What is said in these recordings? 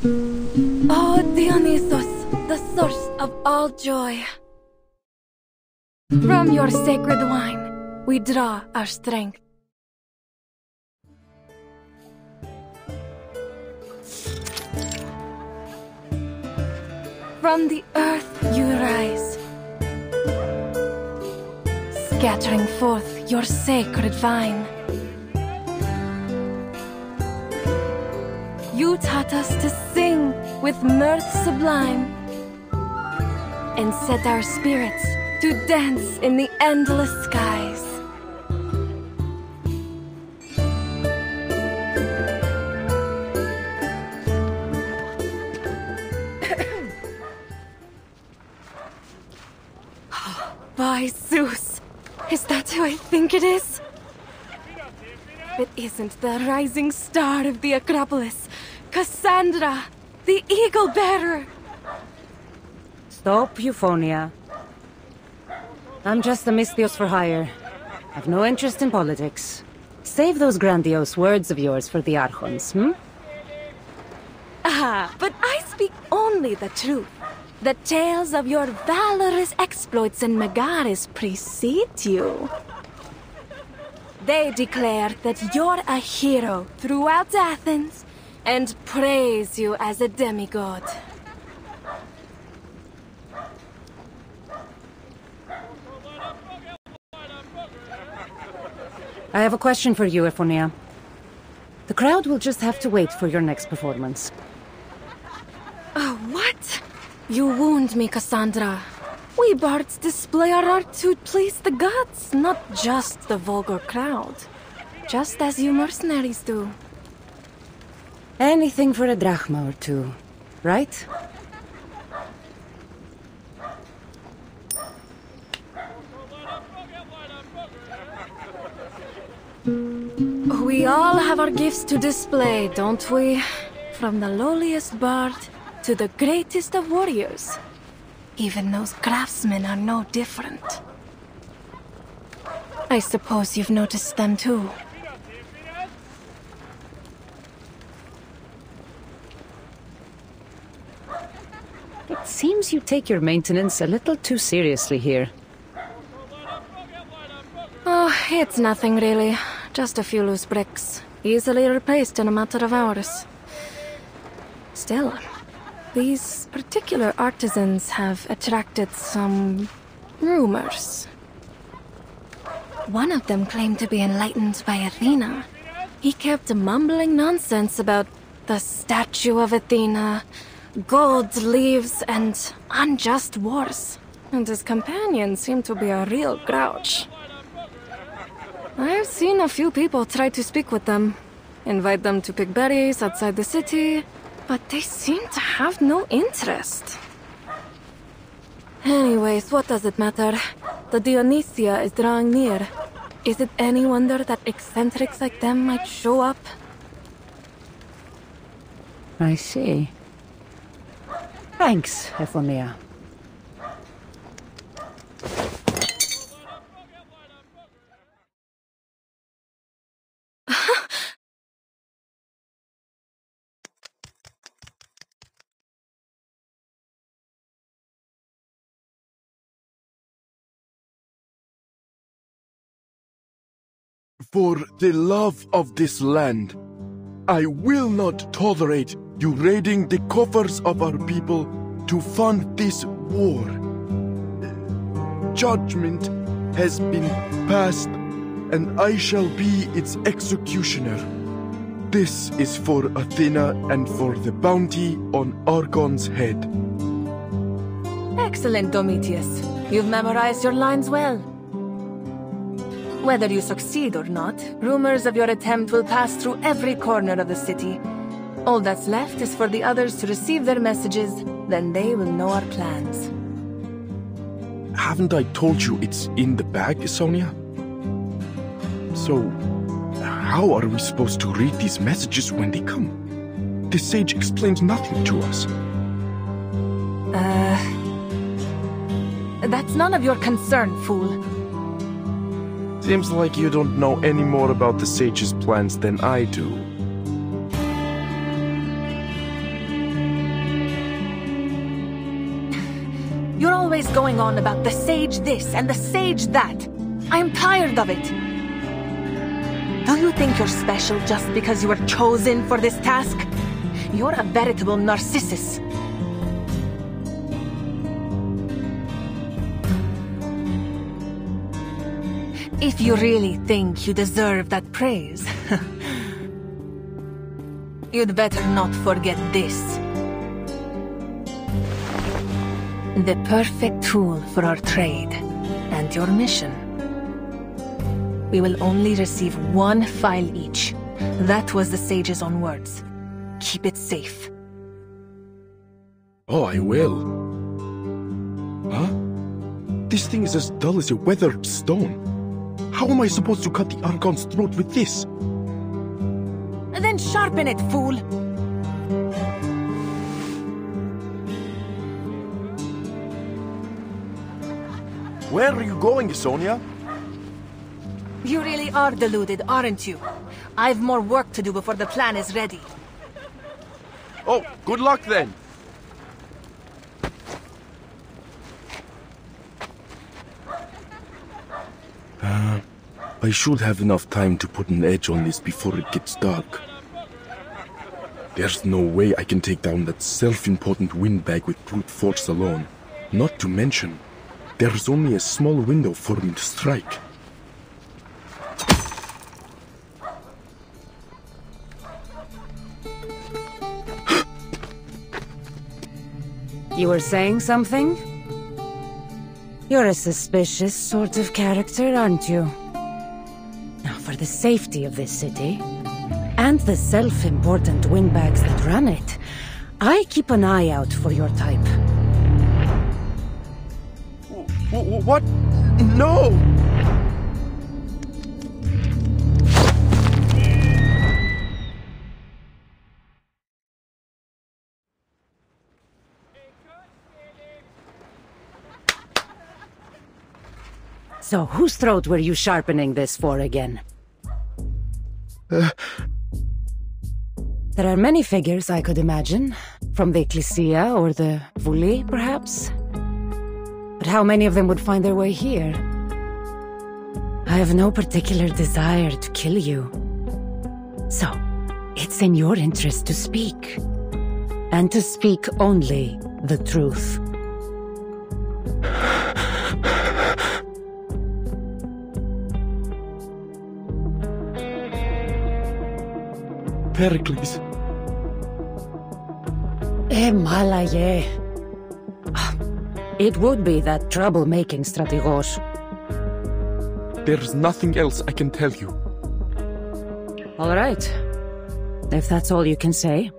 O Dionysus, the source of all joy. From your sacred wine, we draw our strength. From the earth you rise, scattering forth your sacred vine. You taught us to sing with mirth sublime, and set our spirits to dance in the endless skies. By Zeus! Is that who I think it is? It isn't the rising star of the Acropolis, Cassandra, the eagle-bearer! Stop, Euphonia. I'm just a Misthios for hire. I've no interest in politics. Save those grandiose words of yours for the Archons, Ah, but I speak only the truth. The tales of your valorous exploits in Megaris precede you. They declare that you're a hero throughout Athens, and praise you as a demigod. I have a question for you, Euphonia. The crowd will just have to wait for your next performance. Oh, what? You wound me, Cassandra. We bards display our art to please the gods, not just the vulgar crowd. Just as you mercenaries do. Anything for a drachma or two, right? We all have our gifts to display, don't we? From the lowliest bard to the greatest of warriors. Even those craftsmen are no different. I suppose you've noticed them too. It seems you take your maintenance a little too seriously here. Oh, it's nothing really. Just a few loose bricks. Easily replaced in a matter of hours. Still, these particular artisans have attracted some rumors. One of them claimed to be enlightened by Athena. He kept mumbling nonsense about the statue of Athena, gold leaves, and unjust wars. And his companion seemed to be a real grouch. I've seen a few people try to speak with them, invite them to pick berries outside the city, but they seem to have no interest. Anyways, what does it matter? The Dionysia is drawing near. Is it any wonder that eccentrics like them might show up? I see. Thanks, Euphonia. For the love of this land, I will not tolerate you raiding the coffers of our people to fund this war. Judgment has been passed, and I shall be its executioner. This is for Athena and for the bounty on Argon's head. Excellent, Prometheus. You've memorized your lines well. Whether you succeed or not, rumors of your attempt will pass through every corner of the city. All that's left is for the others to receive their messages, then they will know our plans. Haven't I told you it's in the bag, Sonia? So, how are we supposed to read these messages when they come? The sage explains nothing to us. That's none of your concern, fool. Seems like you don't know any more about the sage's plans than I do. always going on about the sage this and the sage that. I'm tired of it. Do you think you're special just because you were chosen for this task? You're a veritable narcissus. If you really think you deserve that praise, you'd better not forget this. The perfect tool for our trade and your mission. We will only receive one file each. That was the sage's own words. Keep it safe. Oh, I will. Huh? This thing is as dull as a weathered stone. How am I supposed to cut the Archon's throat with this? Then sharpen it, fool! Where are you going, Sonia? You really are deluded, aren't you? I've more work to do before the plan is ready. Oh, good luck then. I should have enough time to put an edge on this before it gets dark. There's no way I can take down that self-important windbag with brute force alone. Not to mention, there's only a small window for me to strike. You were saying something? You're a suspicious sort of character, aren't you? Now, for the safety of this city, and the self-important windbags that run it, I keep an eye out for your type. What? No! So, whose throat were you sharpening this for again? There are many figures I could imagine, from the Ecclesia or the Vuli, perhaps. But how many of them would find their way here? I have no particular desire to kill you. So, it's in your interest to speak. And to speak only the truth. Pericles. Malaye. It would be that troublemaking strategos. There's nothing else I can tell you. All right. If that's all you can say.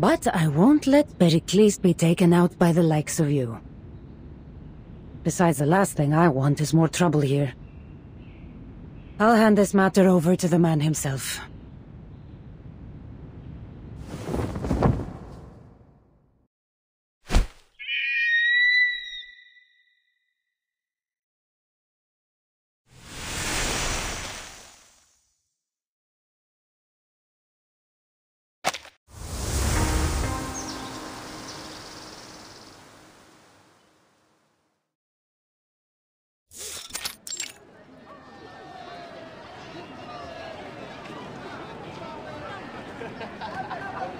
But I won't let Pericles be taken out by the likes of you. Besides, the last thing I want is more trouble here. I'll hand this matter over to the man himself.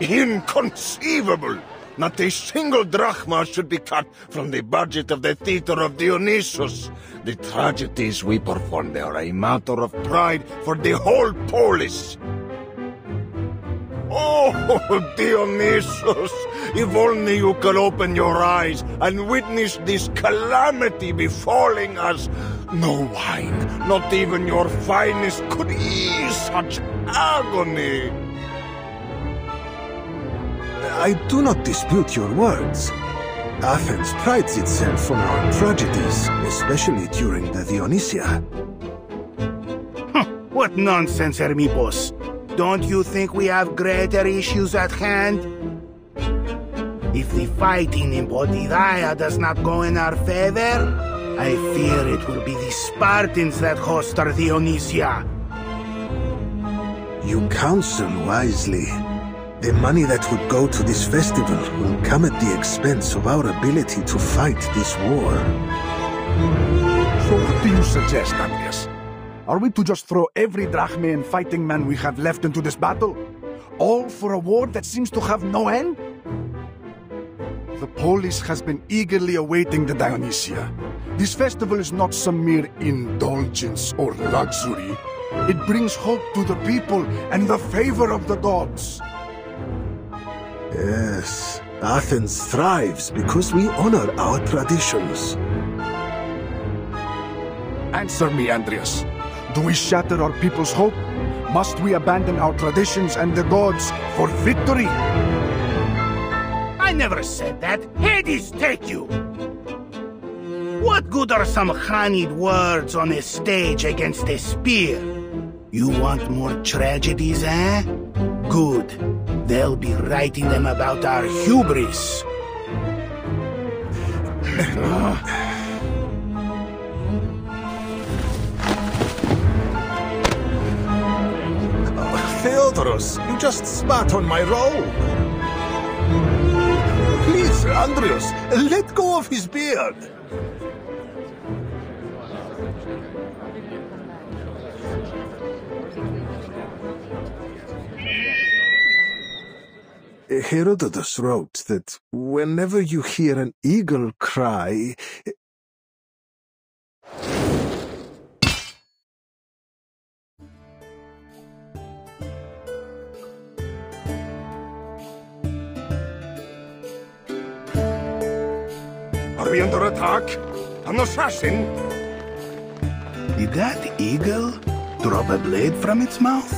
Inconceivable! Not a single drachma should be cut from the budget of the theater of Dionysus. The tragedies we perform there are a matter of pride for the whole polis. Oh, Dionysus! If only you could open your eyes and witness this calamity befalling us. No wine, not even your finest, could ease such agony. I do not dispute your words. Athens prides itself on our tragedies, especially during the Dionysia. What nonsense, Hermipos! Don't you think we have greater issues at hand? If the fighting in Potidaia does not go in our favor, I fear it will be the Spartans that host our Dionysia. You counsel wisely. The money that would go to this festival will come at the expense of our ability to fight this war. So what do you suggest, Andreas? Are we to just throw every drachme and fighting man we have left into this battle? All for a war that seems to have no end? The polis has been eagerly awaiting the Dionysia. This festival is not some mere indulgence or luxury. It brings hope to the people and the favor of the gods. Yes, Athens thrives because we honor our traditions. Answer me, Andreas. Do we shatter our people's hope? Must we abandon our traditions and the gods for victory? I never said that. Hades take you! What good are some honeyed words on a stage against a spear? You want more tragedies, eh? Good. They'll be writing them about our hubris. Theodoros, you just spat on my robe. Please, Andreas, let go of his beard. Herodotus wrote that whenever you hear an eagle cry... Are we under attack? An assassin? Did that eagle drop a blade from its mouth?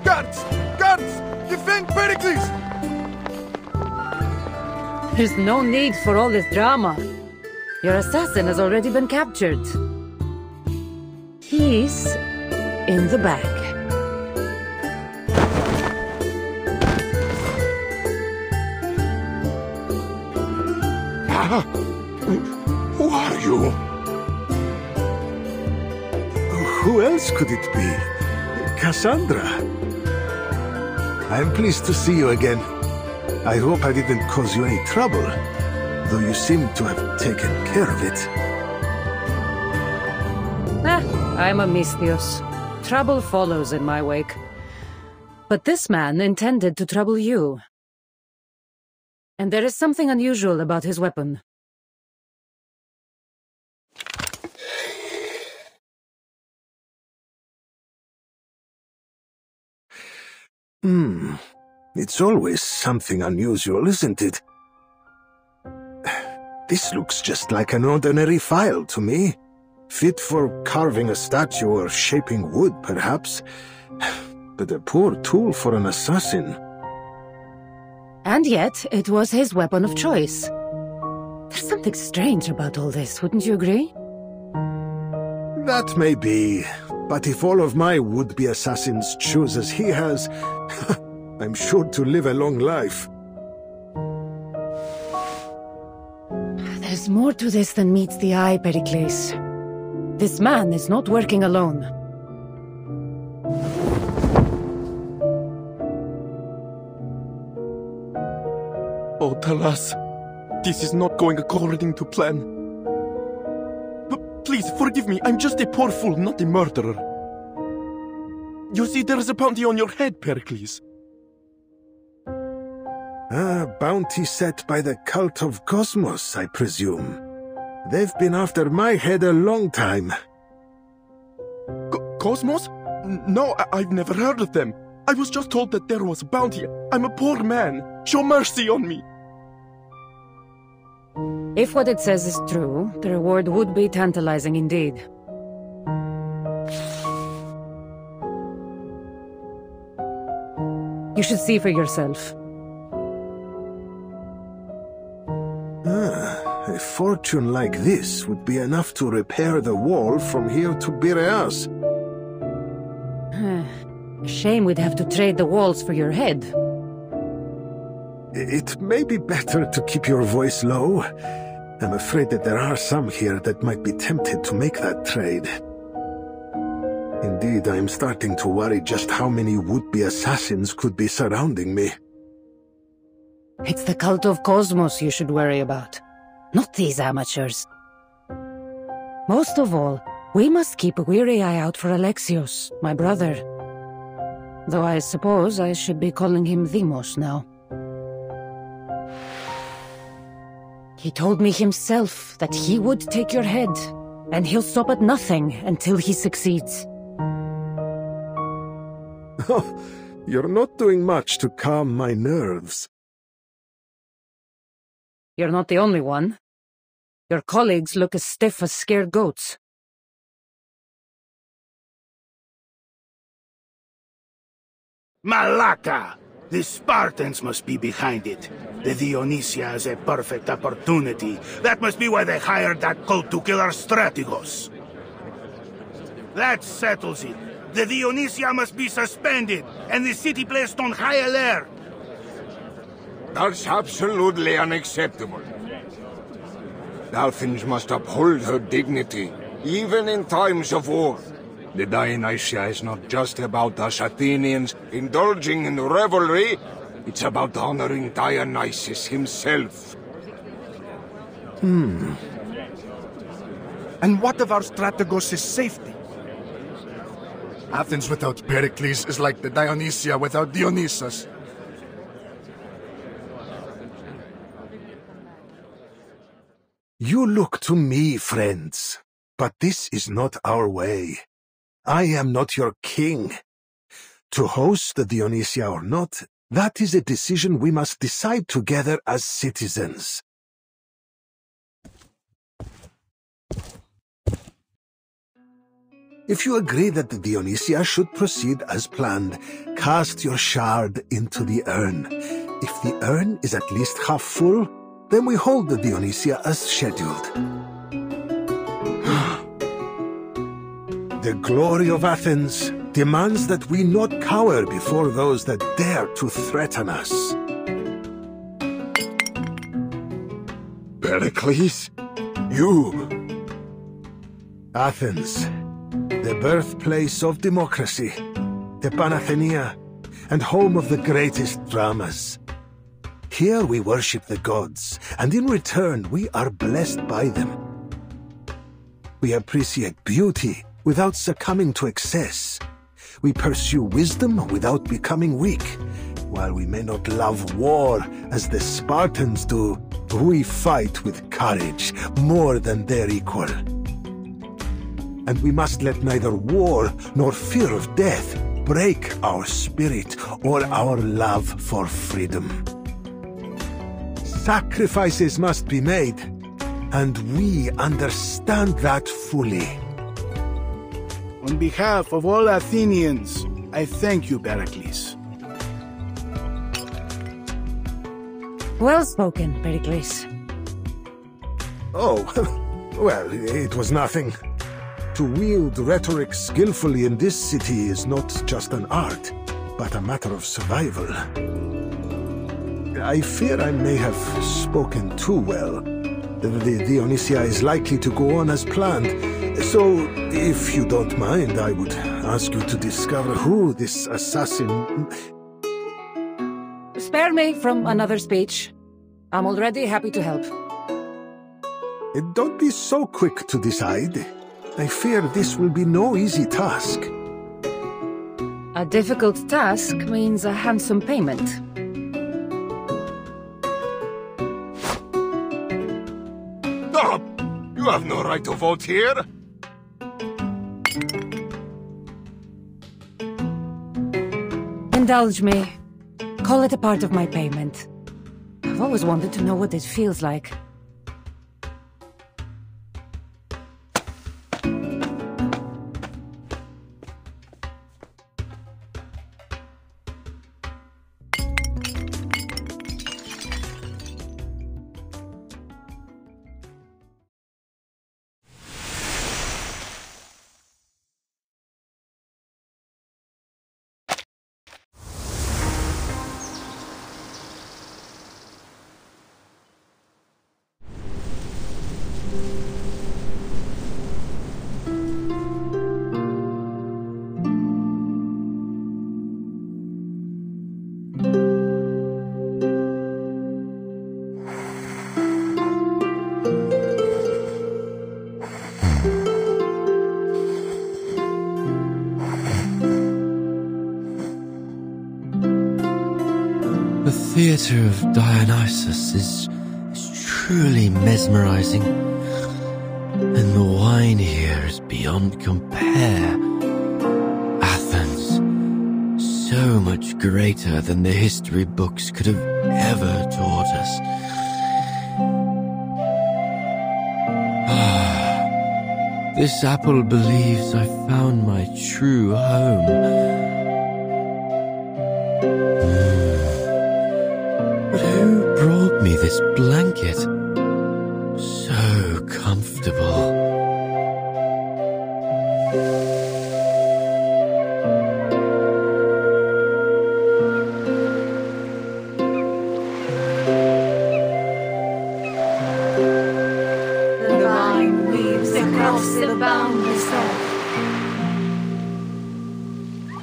Guards! Guards! Defend Pericles! There's no need for all this drama. Your assassin has already been captured. He's in the back. Who are you? Who else could it be? Cassandra. I'm pleased to see you again. I hope I didn't cause you any trouble, though you seem to have taken care of it. I'm a Misthios. Trouble follows in my wake. But this man intended to trouble you. And there is something unusual about his weapon. It's always something unusual, isn't it? This looks just like an ordinary file to me. Fit for carving a statue or shaping wood, perhaps. But a poor tool for an assassin. And yet, it was his weapon of choice. There's something strange about all this, wouldn't you agree? That may be, but if all of my would-be assassins choose as he has, I'm sure to live a long life. There's more to this than meets the eye, Pericles. This man is not working alone. Oh, Talas, this is not going according to plan. But please, forgive me, I'm just a poor fool, not a murderer. You see, there is a bounty on your head, Pericles. A bounty set by the cult of Cosmos, I presume. They've been after my head a long time. Cosmos? No, I've never heard of them. I was just told that there was a bounty. I'm a poor man. Show mercy on me. If what it says is true, the reward would be tantalizing indeed. You should see for yourself. A fortune like this would be enough to repair the wall from here to Piraeus. Shame we'd have to trade the walls for your head. It may be better to keep your voice low. I'm afraid that there are some here that might be tempted to make that trade. Indeed, I am starting to worry just how many would-be assassins could be surrounding me. It's the cult of Cosmos you should worry about, not these amateurs. Most of all, we must keep a weary eye out for Alexios, my brother. Though I suppose I should be calling him Demos now. He told me himself that he would take your head, and he'll stop at nothing until he succeeds. Oh, you're not doing much to calm my nerves. You're not the only one. Your colleagues look as stiff as scared goats. Malaka! The Spartans must be behind it. The Dionysia has a perfect opportunity. That must be why they hired that cult to kill our strategos. That settles it. The Dionysia must be suspended, and the city placed on high alert. That's absolutely unacceptable. Athens must uphold her dignity, even in times of war. The Dionysia is not just about us Athenians indulging in revelry, it's about honoring Dionysus himself. And what of our strategos' safety? Athens without Pericles is like the Dionysia without Dionysus. You look to me, friends, but this is not our way. I am not your king. To host the Dionysia or not, that is a decision we must decide together as citizens. If you agree that the Dionysia should proceed as planned, cast your shard into the urn. If the urn is at least half full, then we hold the Dionysia as scheduled. The glory of Athens demands that we not cower before those that dare to threaten us. Pericles? You! Athens, the birthplace of democracy, the Panathenaea, and home of the greatest dramas. Here we worship the gods, and in return we are blessed by them. We appreciate beauty without succumbing to excess. We pursue wisdom without becoming weak. While we may not love war as the Spartans do, we fight with courage more than their equal. And we must let neither war nor fear of death break our spirit or our love for freedom. Sacrifices must be made, and we understand that fully. On behalf of all Athenians, I thank you, Pericles. Well spoken, Pericles. Oh, well, it was nothing. To wield rhetoric skillfully in this city is not just an art, but a matter of survival. I fear I may have spoken too well. The Dionysia is likely to go on as planned, so if you don't mind, I would ask you to discover who this assassin... Spare me from another speech. I'm already happy to help. Don't be so quick to decide. I fear this will be no easy task. A difficult task means a handsome payment. Stop! You have no right to vote here! Indulge me. Call it a part of my payment. I've always wanted to know what it feels like. The theatre of Dionysus is truly mesmerizing, and the wine here is beyond compare. Athens, so much greater than the history books could have ever taught us. This apple believes I found my true home. Brought me this blanket. So comfortable. The vine weaves across the boundless earth,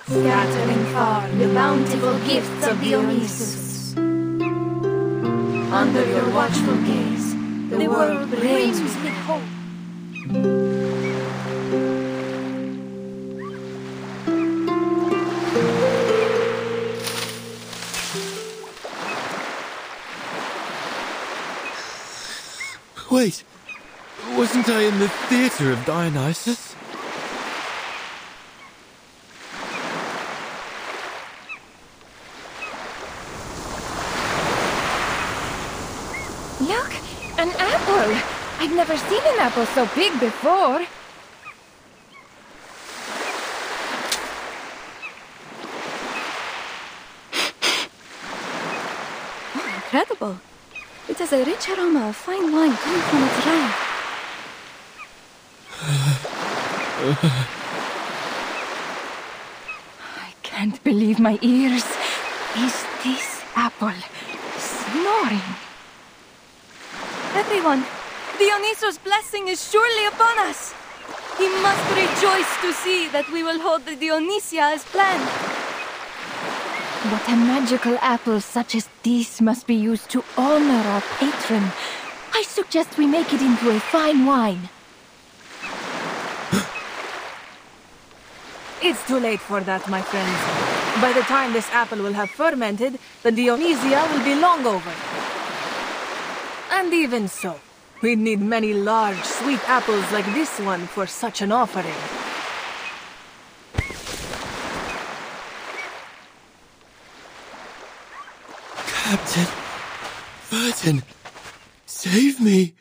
scattering far the bountiful gifts of Dionysus. Under your watchful gaze, the world brims with hope. Wait, wasn't I in the theatre of Dionysus? Look, an apple! I've never seen an apple so big before. Oh, incredible. It has a rich aroma of fine wine coming from its rind. I can't believe my ears. Is this apple snoring? Everyone, Dionysus' blessing is surely upon us. He must rejoice to see that we will hold the Dionysia as planned. What a magical apple such as this must be used to honor our patron. I suggest we make it into a fine wine. It's too late for that, my friends. By the time this apple will have fermented, the Dionysia will be long over. And even so, we'd need many large, sweet apples like this one for such an offering. Captain, Vertin, save me!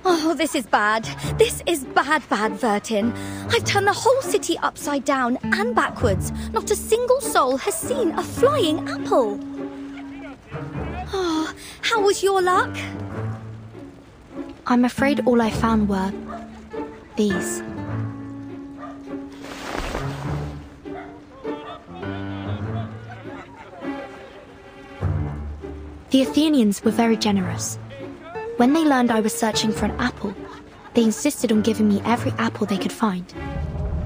Oh, this is bad. This is bad, Vertin. I've turned the whole city upside down and backwards. Not a single soul has seen a flying apple. Oh, how was your luck? I'm afraid all I found were these. The Athenians were very generous. When they learned I was searching for an apple, they insisted on giving me every apple they could find.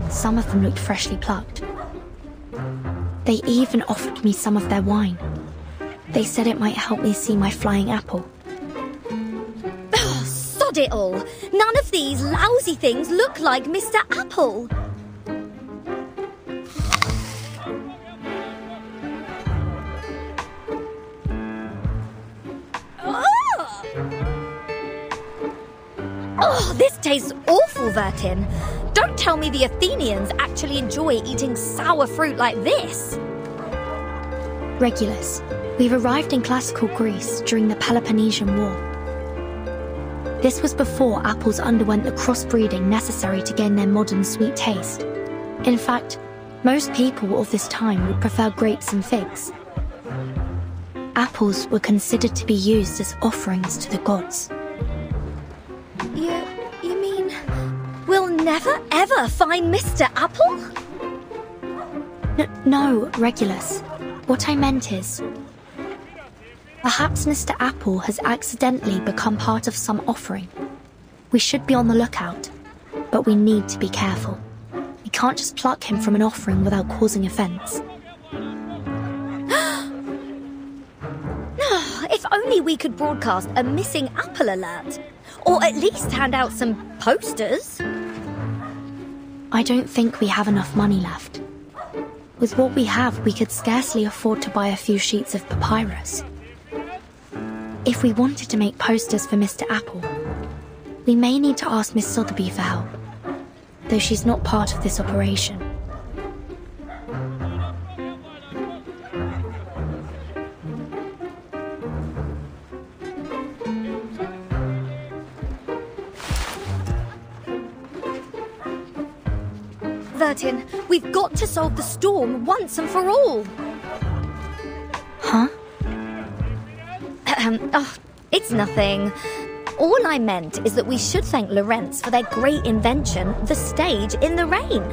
Some of them looked freshly plucked. They even offered me some of their wine. They said it might help me see my flying apple. Oh, sod it all. None of these lousy things look like Mr. Apple. Oh, this tastes awful, Vertin. Don't tell me the Athenians actually enjoy eating sour fruit like this. Regulus, we've arrived in classical Greece during the Peloponnesian War. This was before apples underwent the crossbreeding necessary to gain their modern sweet taste. In fact, most people of this time would prefer grapes and figs. Apples were considered to be used as offerings to the gods. You mean we'll never ever find Mr. Apple? No, Regulus. What I meant is... perhaps Mr. Apple has accidentally become part of some offering. We should be on the lookout, but we need to be careful. We can't just pluck him from an offering without causing offense. If only we could broadcast a missing apple alert. Or at least hand out some posters. I don't think we have enough money left. With what we have, we could scarcely afford to buy a few sheets of papyrus. If we wanted to make posters for Mr. Apple, we may need to ask Miss Sotheby for help, though she's not part of this operation. Vertin, we've got to solve the storm once and for all. Huh? Oh, it's nothing. All I meant is that we should thank Lawrence for their great invention, the stage in the rain.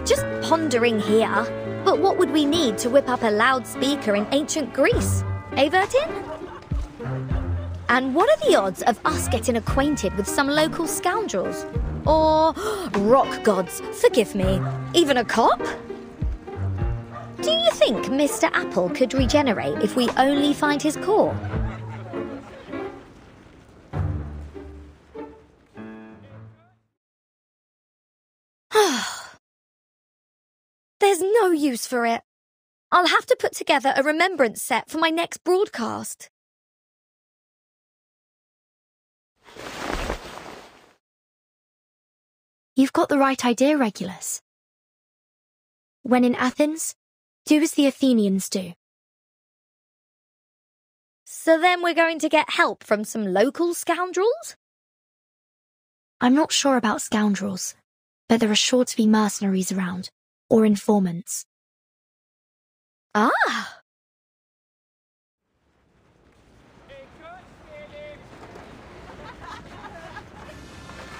Just pondering here. But what would we need to whip up a loudspeaker in ancient Greece? Eh, Vertin? And what are the odds of us getting acquainted with some local scoundrels? Or, rock gods, forgive me, even a cop? Do you think Mr. Apple could regenerate if we only find his core? There's no use for it. I'll have to put together a remembrance set for my next broadcast. You've got the right idea, Regulus. When in Athens, do as the Athenians do. So then we're going to get help from some local scoundrels? I'm not sure about scoundrels, but there are sure to be mercenaries around, or informants. Ah!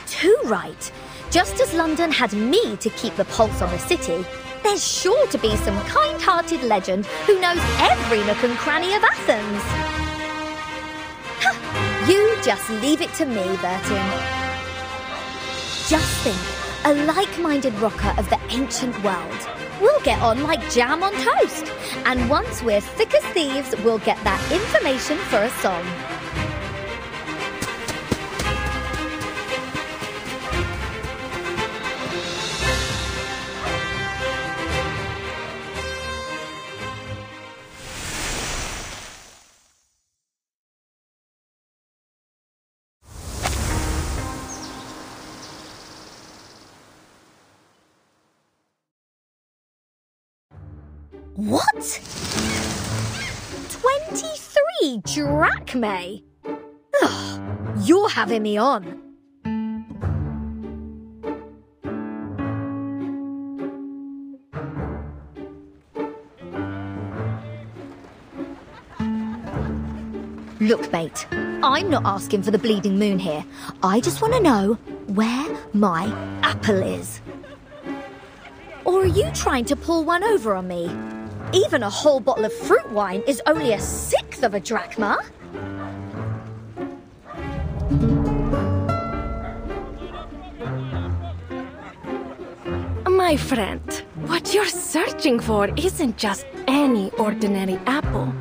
Too right. Just as London had me to keep the pulse on the city, there's sure to be some kind-hearted legend who knows every nook and cranny of Athens. You just leave it to me, Vertin. Just think, a like-minded rocker of the ancient world. We'll get on like jam on toast. And once we're thick as thieves, we'll get that information for a song. What? 23 drachmae? Ugh, you're having me on. Look, mate, I'm not asking for the bleeding moon here. I just want to know where my apple is. Or are you trying to pull one over on me? Even a whole bottle of fruit wine is only 1/6 of a drachma. My friend, what you're searching for isn't just any ordinary apple.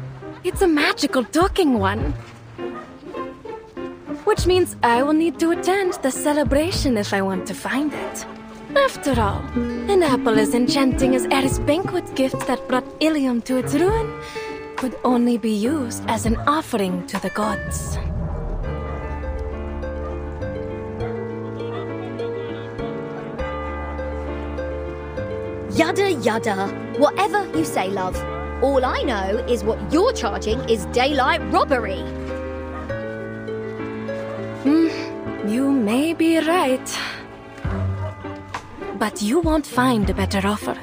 It's a magical talking one. Which means I will need to attend the celebration if I want to find it. After all, an apple as enchanting as Ares' banquet gift that brought Ilium to its ruin could only be used as an offering to the gods. Yada yada. Whatever you say, love. All I know is what you're charging is daylight robbery. You may be right. But you won't find a better offer.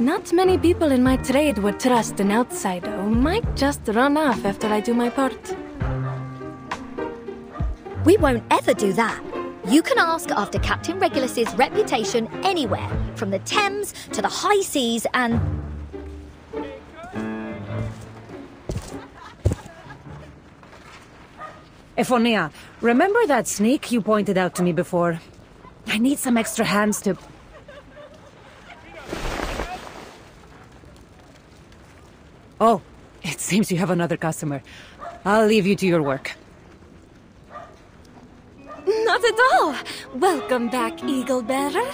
Not many people in my trade would trust an outsider who might just run off after I do my part. We won't ever do that. You can ask after Captain Regulus's reputation anywhere, from the Thames to the high seas and... Ephonia, remember that sneak you pointed out to me before? I need some extra hands to... Oh, it seems you have another customer. I'll leave you to your work. Not at all! Welcome back, Eagle Bearer.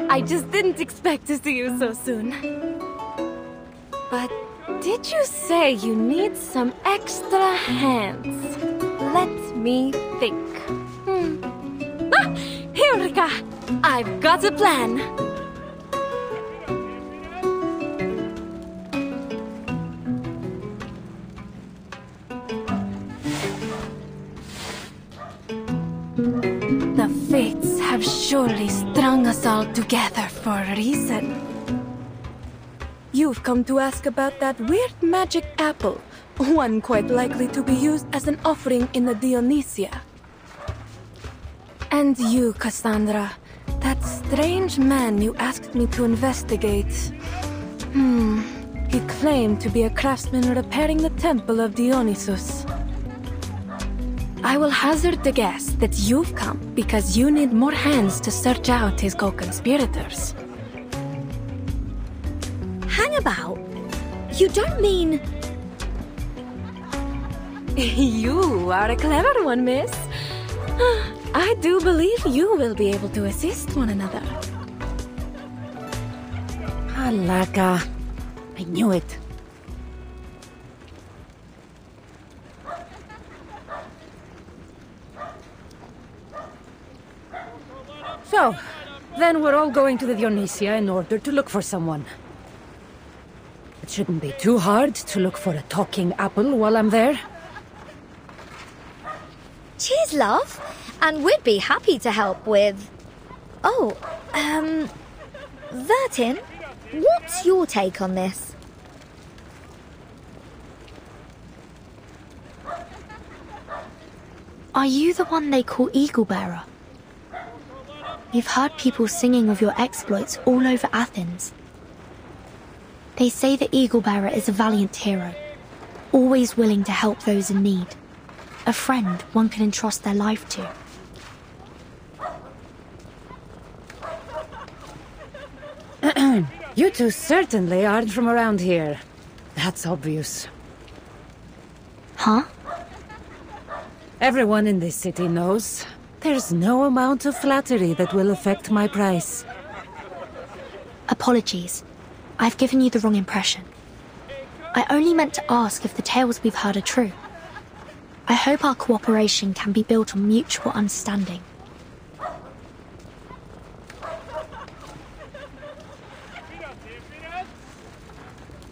I just didn't expect to see you so soon. But did you say you need some extra hands? Let me think. Ah! Eureka! I've got a plan! The fates have surely strung us all together for a reason. You've come to ask about that weird magic apple, one quite likely to be used as an offering in the Dionysia. And you, Cassandra, that strange man you asked me to investigate. He claimed to be a craftsman repairing the temple of Dionysus. I will hazard a guess that you've come because you need more hands to search out his co-conspirators. Hang about? You don't mean... You are a clever one, miss. I do believe you will be able to assist one another. Alaka. I knew it. So, then we're all going to the Dionysia in order to look for someone. It shouldn't be too hard to look for a talking apple while I'm there. Cheers, love. And we'd be happy to help with... Oh, Vertin, what's your take on this? Are you the one they call Eagle Bearer? You've heard people singing of your exploits all over Athens. They say the Eagle Bearer is a valiant hero, always willing to help those in need. A friend one can entrust their life to. You two certainly aren't from around here. That's obvious. Huh? Everyone in this city knows there's no amount of flattery that will affect my price. Apologies. I've given you the wrong impression. I only meant to ask if the tales we've heard are true. I hope our cooperation can be built on mutual understanding.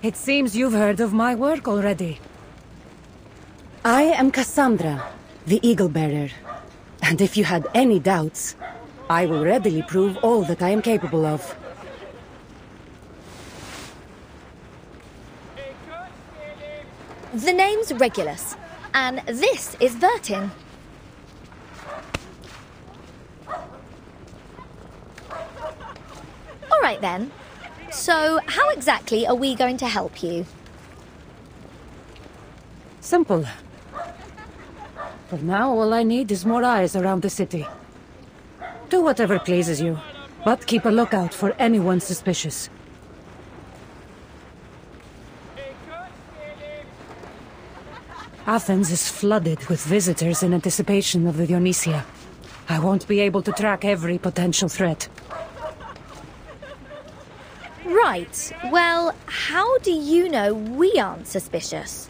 It seems you've heard of my work already. I am Cassandra, the Eagle Bearer. And if you had any doubts, I will readily prove all that I am capable of. The name's Regulus, and this is Vertin. All right then. So, how exactly are we going to help you? Simple. For now, all I need is more eyes around the city. Do whatever pleases you, but keep a lookout for anyone suspicious. Athens is flooded with visitors in anticipation of the Dionysia. I won't be able to track every potential threat. Right. Well, how do you know we aren't suspicious?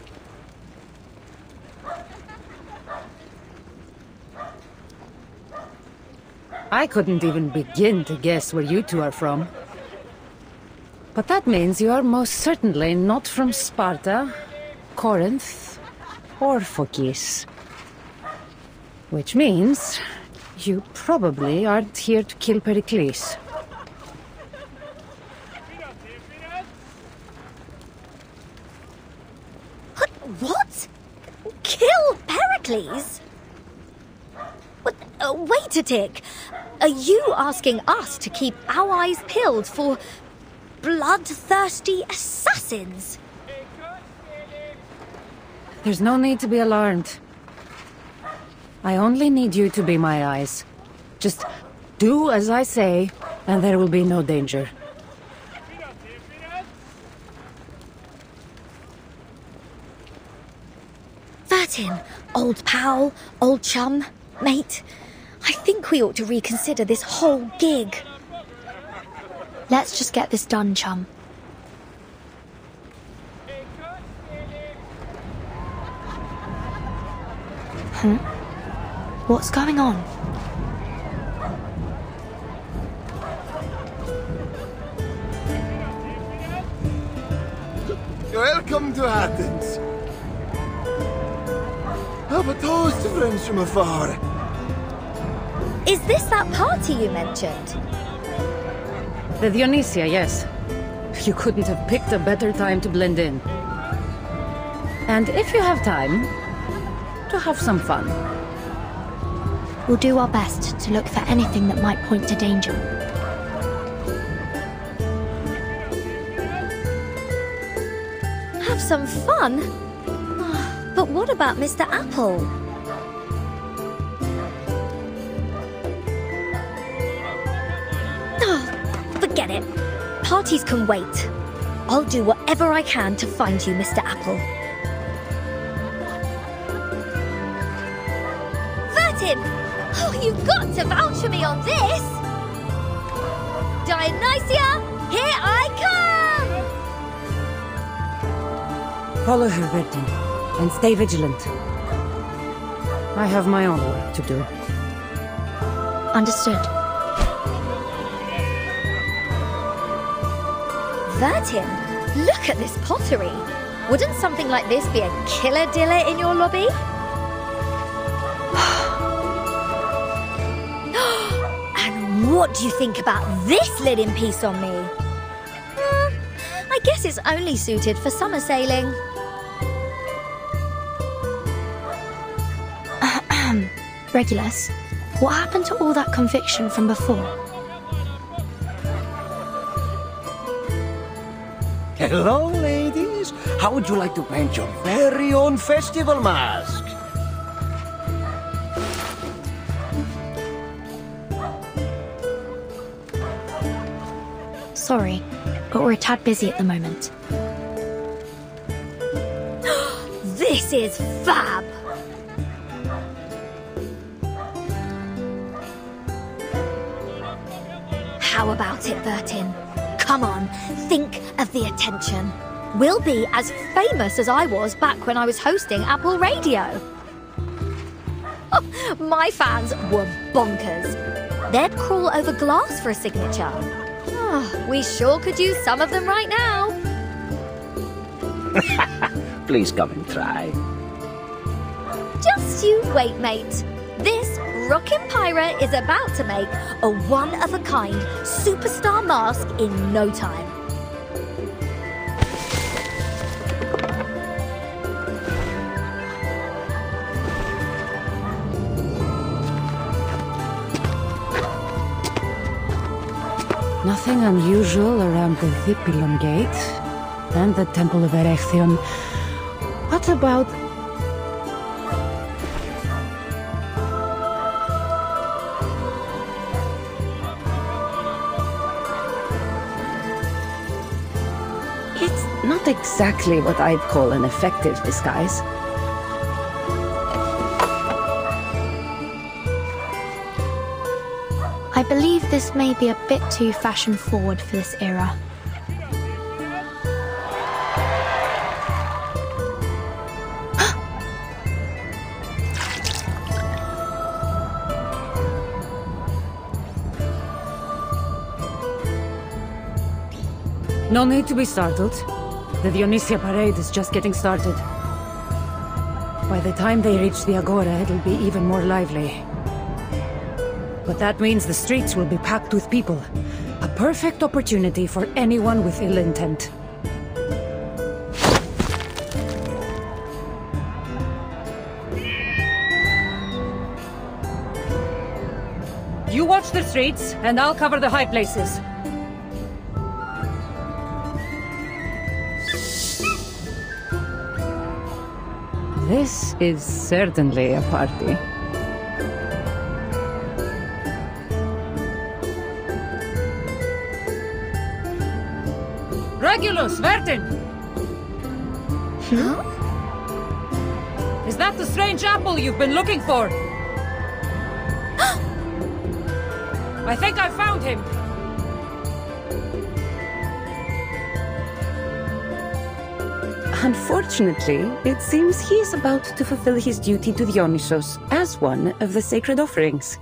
I couldn't even begin to guess where you two are from. But that means you are most certainly not from Sparta, Corinth, or Phokis. Which means you probably aren't here to kill Pericles. What? Kill Pericles? Wait a tick. Are you asking us to keep our eyes peeled for bloodthirsty assassins? There's no need to be alarmed. I only need you to be my eyes. Just do as I say, and there will be no danger. Vertin, old pal, old chum, mate. I think we ought to reconsider this whole gig. Let's just get this done, chum. What's going on? Welcome to Athens. Have a toast to friends from afar. Is this that party you mentioned? The Dionysia, yes. You couldn't have picked a better time to blend in. And if you have time, to have some fun. We'll do our best to look for anything that might point to danger. Have some fun? But what about Mr. Apple? Forget it. Parties can wait. I'll do whatever I can to find you, Mr. Apple. Vertin! Oh, you've got to vouch for me on this! Dionysia, here I come! Follow her, Vertin, and stay vigilant. I have my own work to do. Understood. Vertin, look at this pottery. Wouldn't something like this be a killer diller in your lobby? And what do you think about this linen piece on me? I guess it's only suited for summer sailing. Regulus, what happened to all that conviction from before? Hello, ladies. How would you like to paint your very own festival mask? Sorry, but we're a tad busy at the moment. This is fab! How about it, Vertin? Come on, think of the attention. We'll be as famous as I was back when I was hosting Apple Radio. Oh, my fans were bonkers. They'd crawl over glass for a signature. Oh, we sure could use some of them right now. Please come and try. Just you wait, mate. This rockin' pirate is about to make a one-of-a-kind superstar mask in no time. Nothing unusual around the Thipilum Gate and the Temple of Erechthion. What about... It's not exactly what I'd call an effective disguise. I believe this may be a bit too fashion-forward for this era. No need to be startled. The Dionysia parade is just getting started. By the time they reach the Agora, it'll be even more lively. But that means the streets will be packed with people. A perfect opportunity for anyone with ill intent. watch the streets, and I'll cover the high places. This is certainly a party. Regulus, Vertin! Huh? Is that the strange apple you've been looking for? I think I found him! Unfortunately, it seems he is about to fulfill his duty to Dionysos as one of the sacred offerings.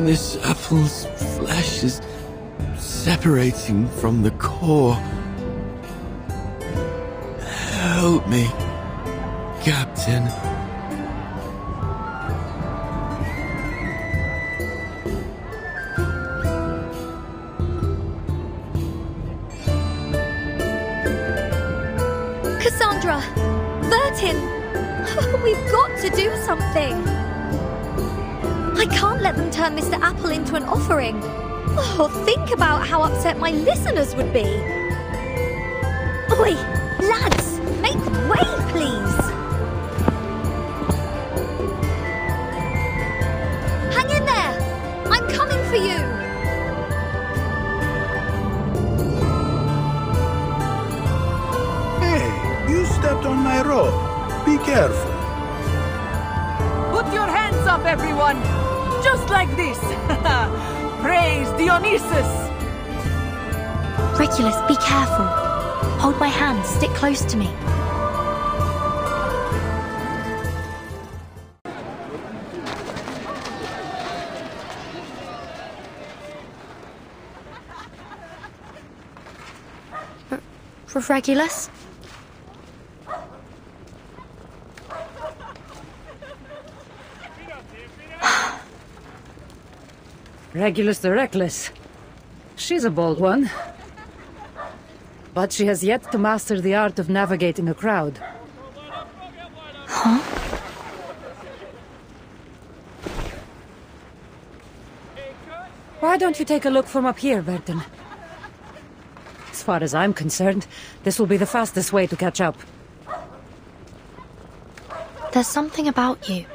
This apple's flesh is separating from the core. Help me, Captain. Cassandra! Vertin! We've got to do something! I can't let them turn Mr. Apple into an offering. Oh, think about how upset my listeners would be. Oi, lads, make way, please. Hang in there. I'm coming for you. Hey, you stepped on my rope. Be careful. Put your hands up, everyone! Just like this! Praise Dionysus! Regulus, be careful. Hold my hand, stick close to me. Regulus? Regulus the Reckless. She's a bold one. But she has yet to master the art of navigating a crowd. Huh? Why don't you take a look from up here, Vertin? As far as I'm concerned, this will be the fastest way to catch up. There's something about you.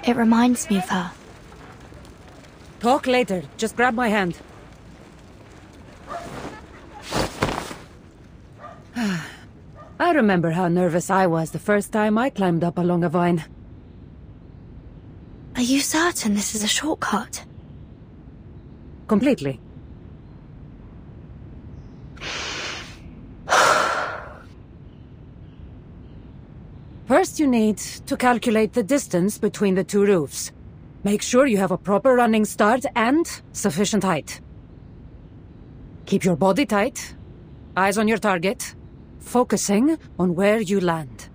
It reminds me of her. Talk later. Just grab my hand. I remember how nervous I was the first time I climbed up along a vine. Are you certain this is a shortcut? Completely. First you need to calculate the distance between the two roofs. Make sure you have a proper running start and sufficient height. Keep your body tight, eyes on your target, focusing on where you land.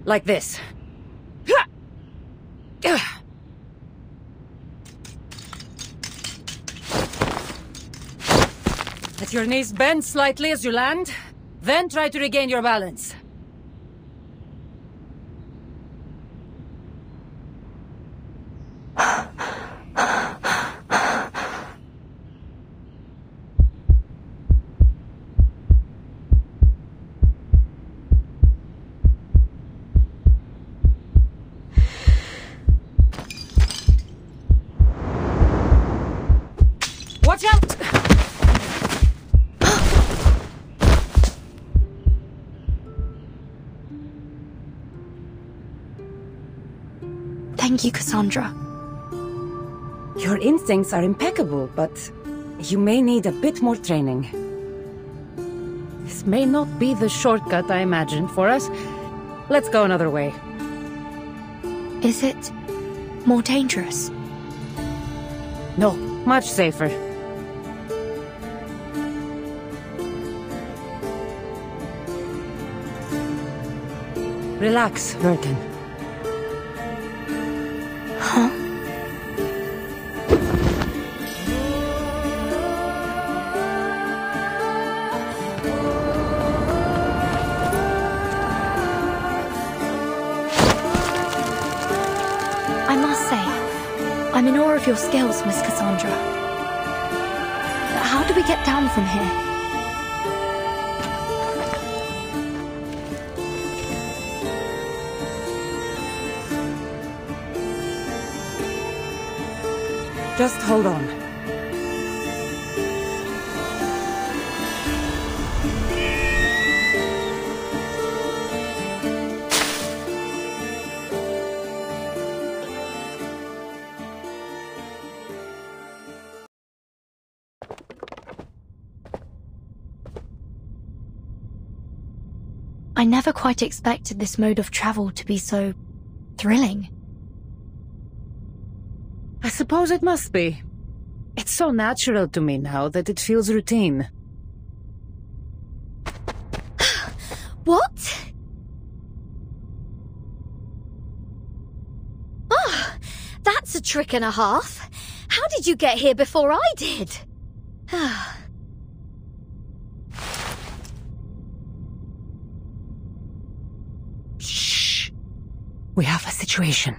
Like this. Let your knees bend slightly as you land, then try to regain your balance. Watch out! Thank you, Cassandra. Your instincts are impeccable, but you may need a bit more training. This may not be the shortcut I imagined for us. Let's go another way. Is it more dangerous? No, much safer. Relax, Vertin. Huh? I must say, I'm in awe of your skills, Miss Cassandra. How do we get down from here? Just hold on. I never quite expected this mode of travel to be so thrilling. I suppose it must be. It's so natural to me now that it feels routine. What? Oh, that's a trick and a half. How did you get here before I did? Shh. We have a situation.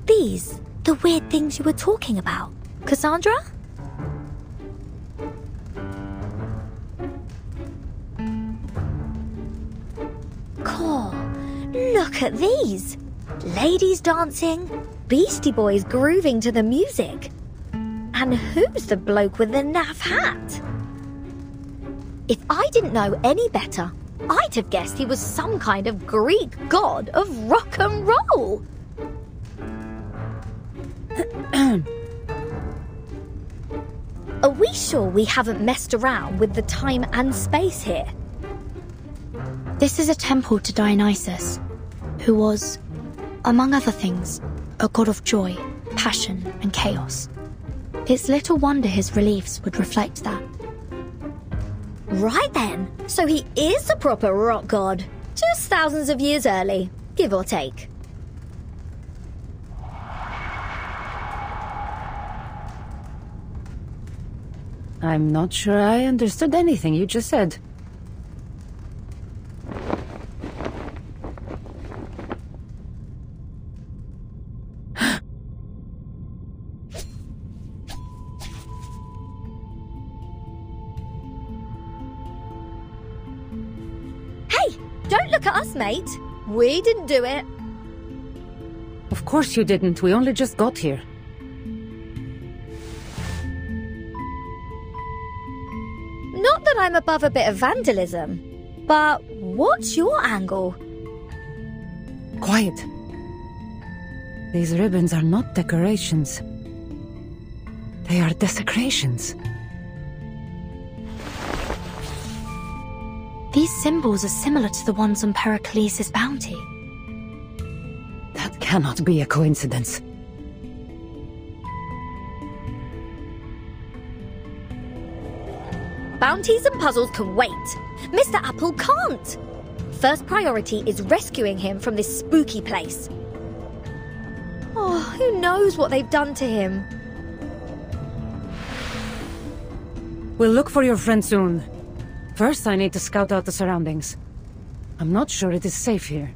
These, the weird things you were talking about, Cassandra? Cool. Look at these. Ladies dancing, Beastie Boys grooving to the music. And who's the bloke with the naff hat? If I didn't know any better, I'd have guessed he was some kind of Greek god of rock and roll. Are we sure we haven't messed around with the time and space here? This is a temple to Dionysus, who was, among other things, a god of joy, passion, and chaos. It's little wonder his reliefs would reflect that. Right then, so he is a proper rock god, just thousands of years early, give or take. I'm not sure I understood anything you just said. Hey, don't look at us, mate. We didn't do it. Of course you didn't. We only just got here. Not that I'm above a bit of vandalism, but what's your angle? Quiet. These ribbons are not decorations. They are desecrations. These symbols are similar to the ones on Pericles' bounty. That cannot be a coincidence. Bounties and puzzles can wait. Mr. Apple can't. First priority is rescuing him from this spooky place. Oh, who knows what they've done to him? We'll look for your friend soon. First, I need to scout out the surroundings. I'm not sure it is safe here.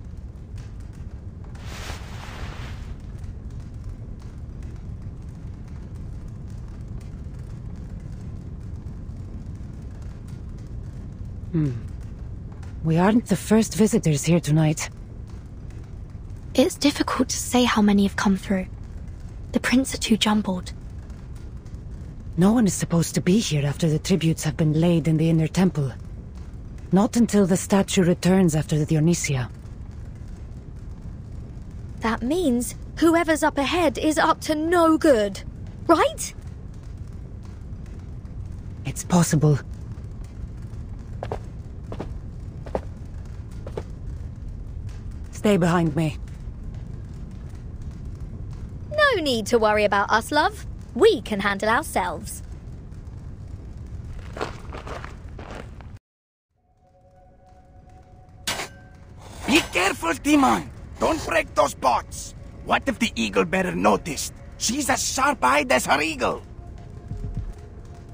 We aren't the first visitors here tonight. It's difficult to say how many have come through. The prints are too jumbled. No one is supposed to be here after the tributes have been laid in the inner temple. Not until the statue returns after the Dionysia. That means whoever's up ahead is up to no good, right? It's possible. Stay behind me. No need to worry about us, love. We can handle ourselves. Be careful, Timon! Don't break those pots! What if the eagle-bearer noticed? She's as sharp-eyed as her eagle!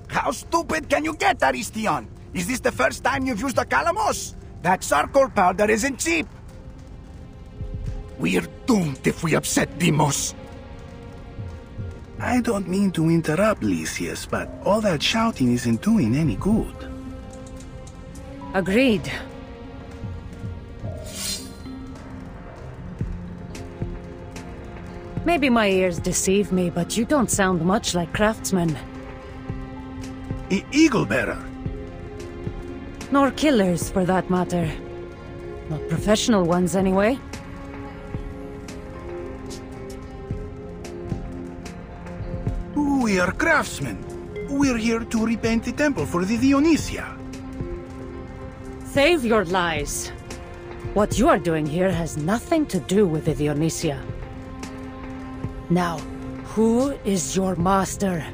How stupid can you get, Aristion? Is this the first time you've used a calamos? That charcoal powder isn't cheap! We're doomed if we upset Deimos. I don't mean to interrupt, Lysias, but all that shouting isn't doing any good. Agreed. Maybe my ears deceive me, but you don't sound much like craftsmen. Eagle-bearer? Nor killers, for that matter. Not professional ones, anyway. We are craftsmen. We're here to repaint the temple for the Dionysia. Save your lies. What you are doing here has nothing to do with the Dionysia. Now, who is your master?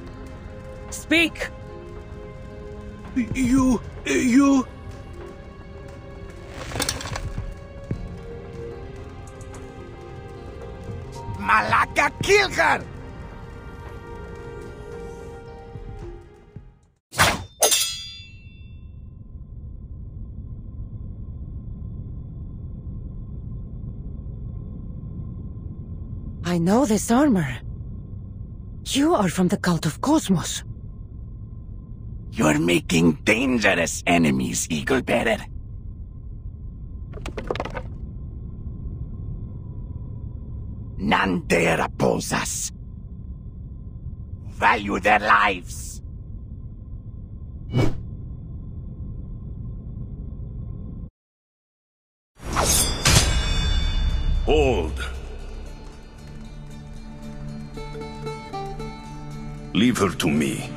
Speak! You... Malaka, kill her! I know this armor. You are from the cult of Cosmos. You're making dangerous enemies, Eagle-bearer. None dare oppose us. Value their lives. Hold. Leave her to me.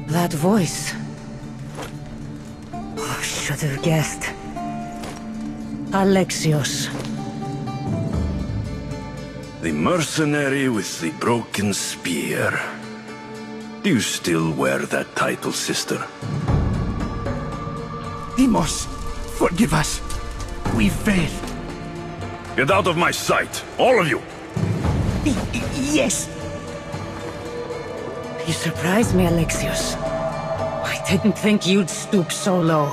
That voice. Oh, should have guessed. Alexios. The mercenary with the broken spear. Do you still wear that title, sister? Deimos, forgive us. We failed. Get out of my sight, all of you! Yes. You surprised me, Alexios. I didn't think you'd stoop so low.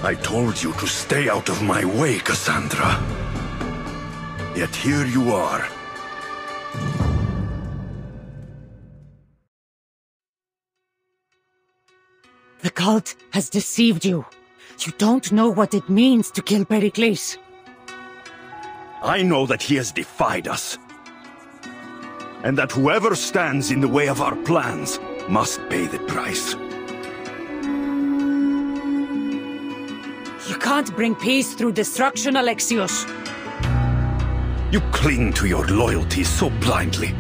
I told you to stay out of my way, Cassandra. Yet here you are. The cult has deceived you. You don't know what it means to kill Pericles. I know that he has defied us. And that whoever stands in the way of our plans must pay the price. You can't bring peace through destruction, Alexios. You cling to your loyalty so blindly.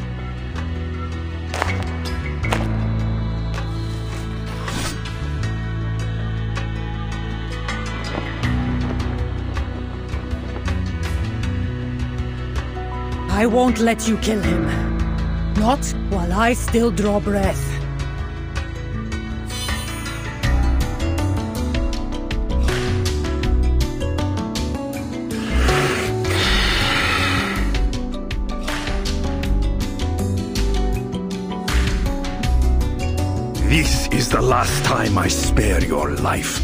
I won't let you kill him. Not while I still draw breath. This is the last time I spare your life.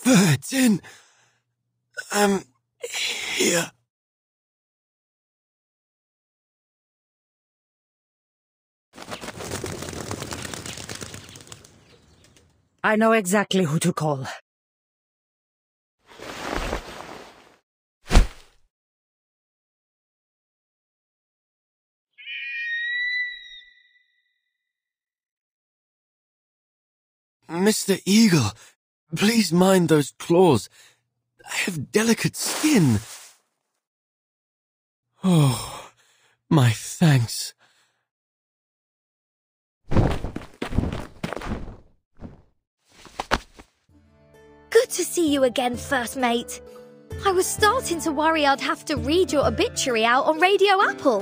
Virgin, I'm here. I know exactly who to call. Mr. Eagle, please mind those claws. I have delicate skin. Oh, my thanks. Good to see you again, First Mate. I was starting to worry I'd have to read your obituary out on Radio Apple.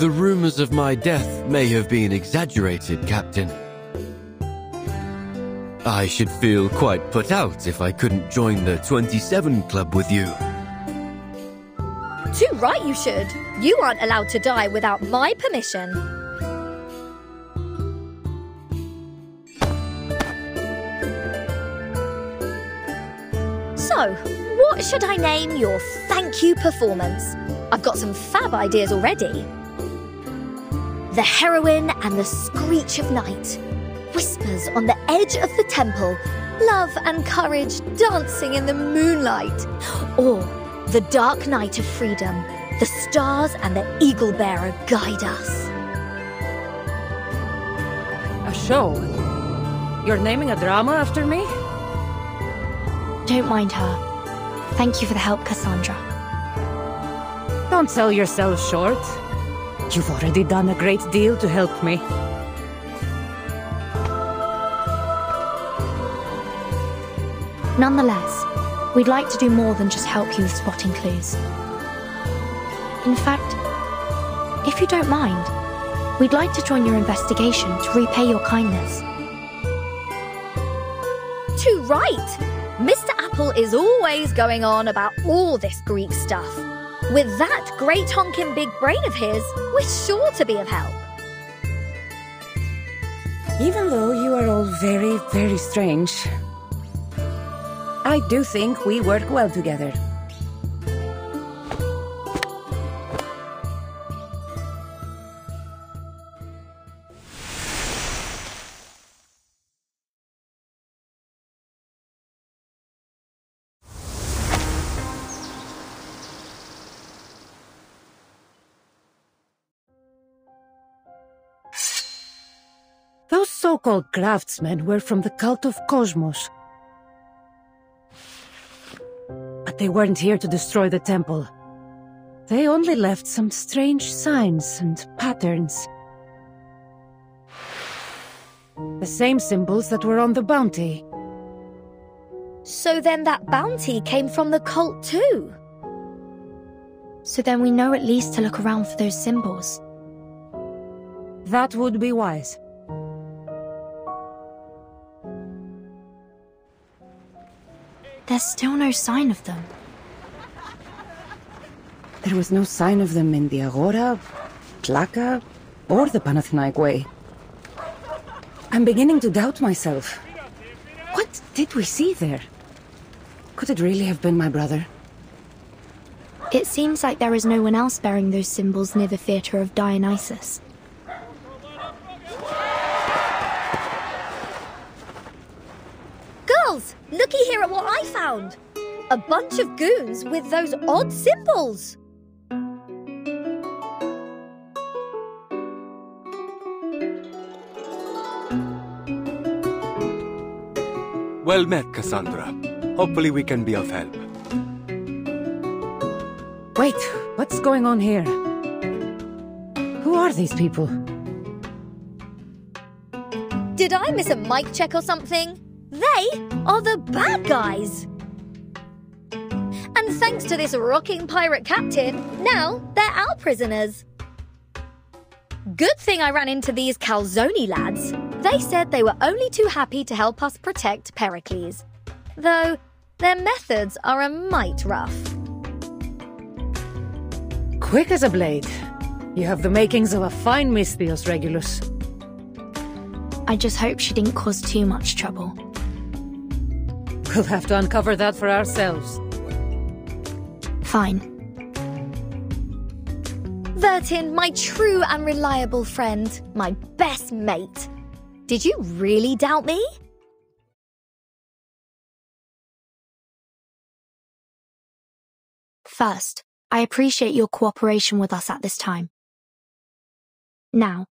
The rumors of my death may have been exaggerated, Captain. I should feel quite put out if I couldn't join the 27 Club with you. Too right you should. You aren't allowed to die without my permission. So, what should I name your thank you performance? I've got some fab ideas already. The heroine and the screech of night. Whispers on the edge of the temple. Love and courage dancing in the moonlight. Or the dark night of freedom. The stars and the eagle bearer guide us. A show? You're naming a drama after me? Don't mind her. Thank you for the help, Cassandra. Don't sell yourself short. You've already done a great deal to help me. Nonetheless, we'd like to do more than just help you with spotting clues. In fact, if you don't mind, we'd like to join your investigation to repay your kindness. Too right! Mr. Apple is always going on about all this Greek stuff. With that great honking big brain of his, we're sure to be of help. Even though you are all very, very strange, I do think we work well together. Those so-called craftsmen were from the cult of Cosmos. But they weren't here to destroy the temple. They only left some strange signs and patterns. The same symbols that were on the bounty. So then that bounty came from the cult too? So then we know at least to look around for those symbols. That would be wise. There's still no sign of them. There was no sign of them in the Agora, Plaka, or the Panathinaik Way. I'm beginning to doubt myself. What did we see there? Could it really have been my brother? It seems like there is no one else bearing those symbols near the theatre of Dionysus. Girls, looky here at what I found. A bunch of goons with those odd symbols. Well met, Cassandra. Hopefully we can be of help. Wait, what's going on here? Who are these people? Did I miss a mic check or something? They are the bad guys. And thanks to this rocking pirate captain, now they're our prisoners. Good thing I ran into these Calzone lads. They said they were only too happy to help us protect Pericles. Though their methods are a mite rough. Quick as a blade. You have the makings of a fine Miss Theos Regulus. I just hope she didn't cause too much trouble. We'll have to uncover that for ourselves. Fine. Vertin, my true and reliable friend, my best mate. Did you really doubt me? First, I appreciate your cooperation with us at this time. Now,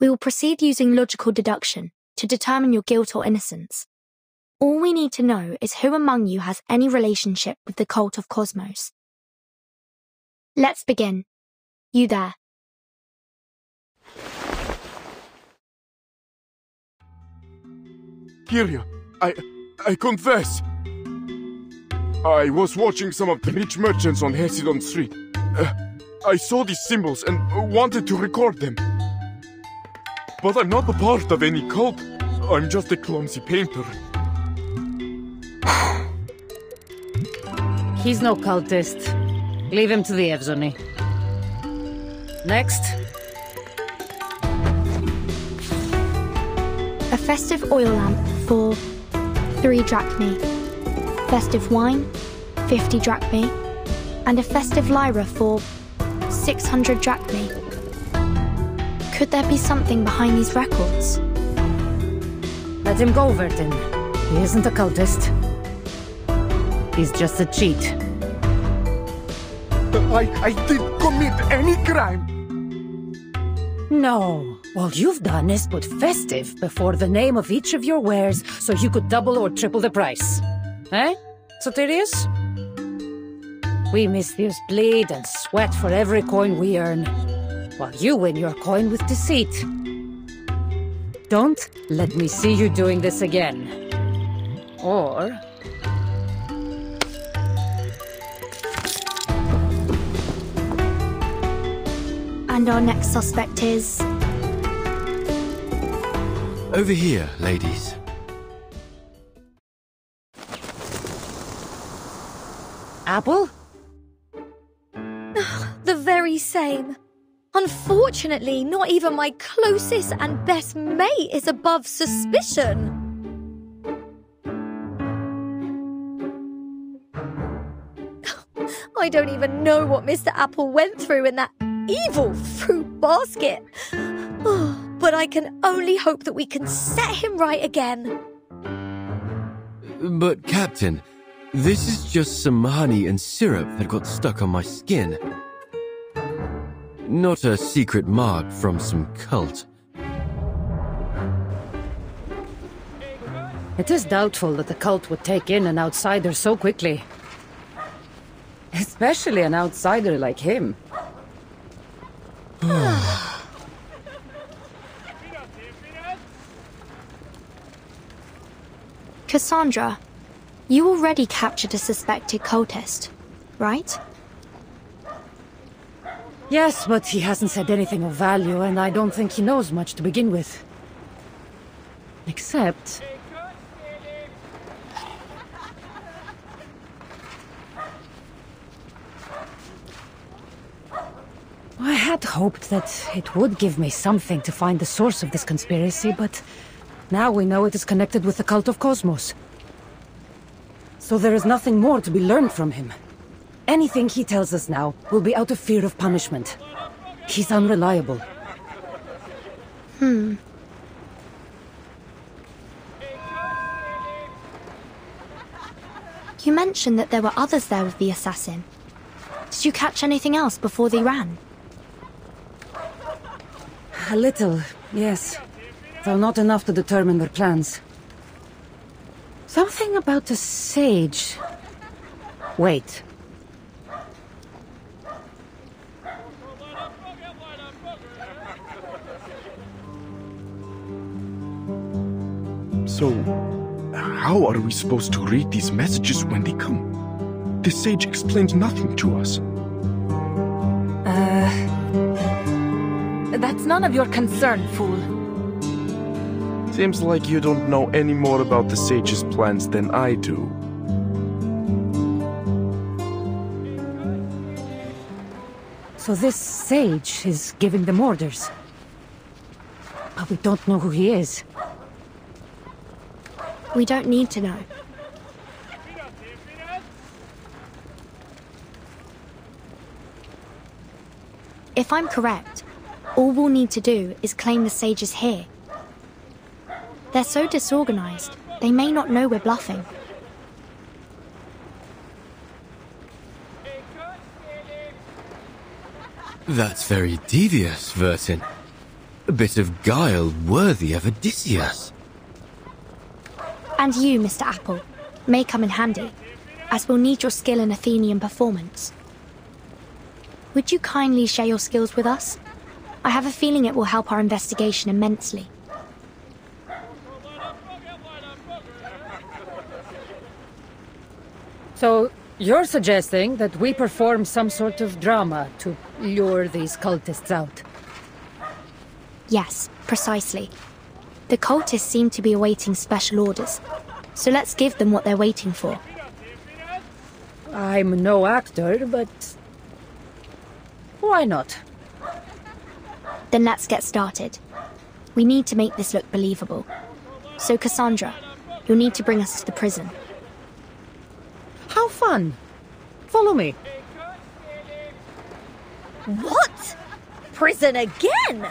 we will proceed using logical deduction to determine your guilt or innocence. All we need to know is who among you has any relationship with the cult of Cosmos. Let's begin. You there. Kyria, I confess. I was watching some of the rich merchants on Hesidon Street. I saw these symbols and wanted to record them. But I'm not a part of any cult. I'm just a clumsy painter. He's no cultist. Leave him to the Evzoni. Next. A festive oil lamp for 3 drachmae. Festive wine, 50 drachmae. And a festive lyra for 600 drachmae. Could there be something behind these records? Let him go, Vertin. He isn't a cultist. He's just a cheat. I didn't commit any crime! No. All you've done is put festive before the name of each of your wares so you could double or triple the price. Eh, Soterius? We Misthios bleed and sweat for every coin we earn, while you win your coin with deceit. Don't let me see you doing this again. Or... And our next suspect is... Over here, ladies. Apple? The very same. Unfortunately, not even my closest and best mate is above suspicion. I don't even know what Mr. Apple went through in that evil fruit basket. But I can only hope that we can set him right again. But, Captain, this is just some honey and syrup that got stuck on my skin. Not a secret mark from some cult. It is doubtful that the cult would take in an outsider so quickly. Especially an outsider like him. Cassandra, you already captured a suspected cultist, right? Yes, but he hasn't said anything of value, and I don't think he knows much to begin with. Except... I had hoped that it would give me something to find the source of this conspiracy, but now we know it is connected with the cult of Cosmos. So there is nothing more to be learned from him. Anything he tells us now will be out of fear of punishment. He's unreliable. You mentioned that there were others there with the assassin. Did you catch anything else before they ran? A little, yes. Though not enough to determine their plans. Something about a sage. Wait. So, how are we supposed to read these messages when they come? The sage explains nothing to us. That's none of your concern, fool. Seems like you don't know any more about the sage's plans than I do. So this sage is giving them orders. But we don't know who he is. We don't need to know. If I'm correct, all we'll need to do is claim the sage is here. They're so disorganized, they may not know we're bluffing. That's very devious, Vertin. A bit of guile worthy of Odysseus. And you, Mr. Apple, may come in handy, as we'll need your skill in Athenian performance. Would you kindly share your skills with us? I have a feeling it will help our investigation immensely. So, you're suggesting that we perform some sort of drama to lure these cultists out? Yes, precisely. The cultists seem to be awaiting special orders, so let's give them what they're waiting for. I'm no actor, but why not? Then let's get started. We need to make this look believable. So Cassandra, you'll need to bring us to the prison. How fun! Follow me. What? Prison again?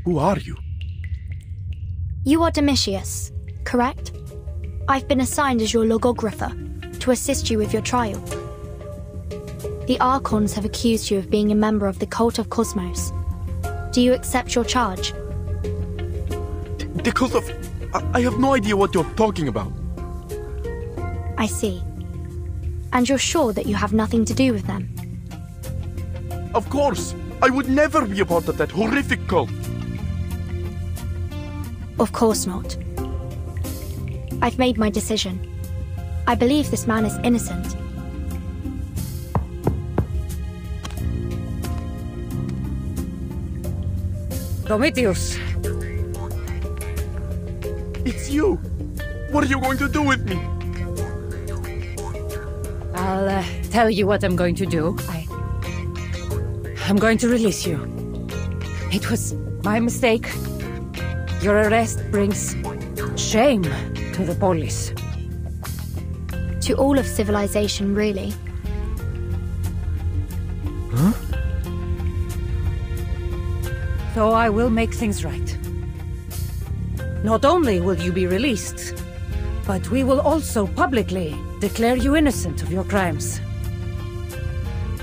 Who are you? You are Domitius, correct? I've been assigned as your logographer to assist you with your trial. The Archons have accused you of being a member of the cult of Cosmos. Do you accept your charge? The cult of... I have no idea what you're talking about. I see. And you're sure that you have nothing to do with them? Of course! I would never be a part of that horrific cult! Of course not. I've made my decision. I believe this man is innocent. Prometheus! It's you! What are you going to do with me? I'll tell you what I'm going to do. I'm going to release you. It was my mistake. Your arrest brings shame to the polis. To all of civilization, really. Huh? So I will make things right. Not only will you be released, but we will also publicly declare you innocent of your crimes.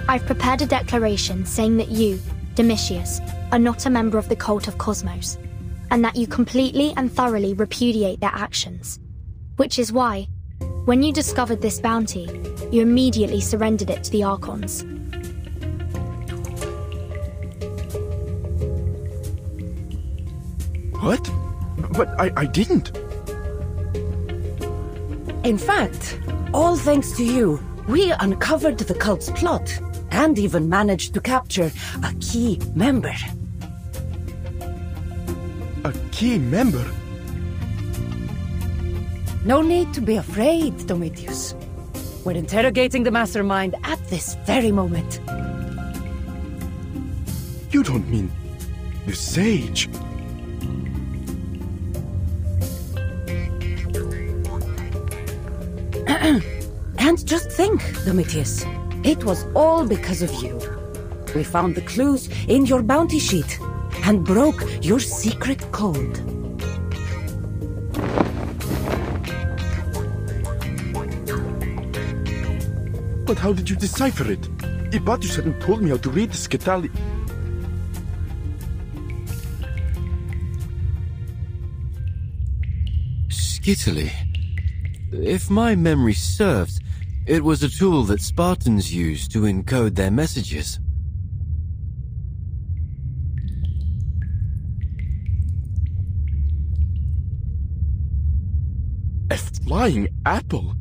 I've prepared a declaration saying that you, Domitius, are not a member of the cult of Cosmos, and that you completely and thoroughly repudiate their actions. Which is why, when you discovered this bounty, you immediately surrendered it to the Archons. What? But I didn't. In fact, all thanks to you, we uncovered the cult's plot, and even managed to capture a key member. A key member? No need to be afraid, Domitius. We're interrogating the mastermind at this very moment. You don't mean the sage? And just think, Domitius, it was all because of you. We found the clues in your bounty sheet and broke your secret code. But how did you decipher it? Ibatius hadn't told me how to read the Scatali... Skittily? If my memory serves, it was a tool that Spartans used to encode their messages. A flying apple?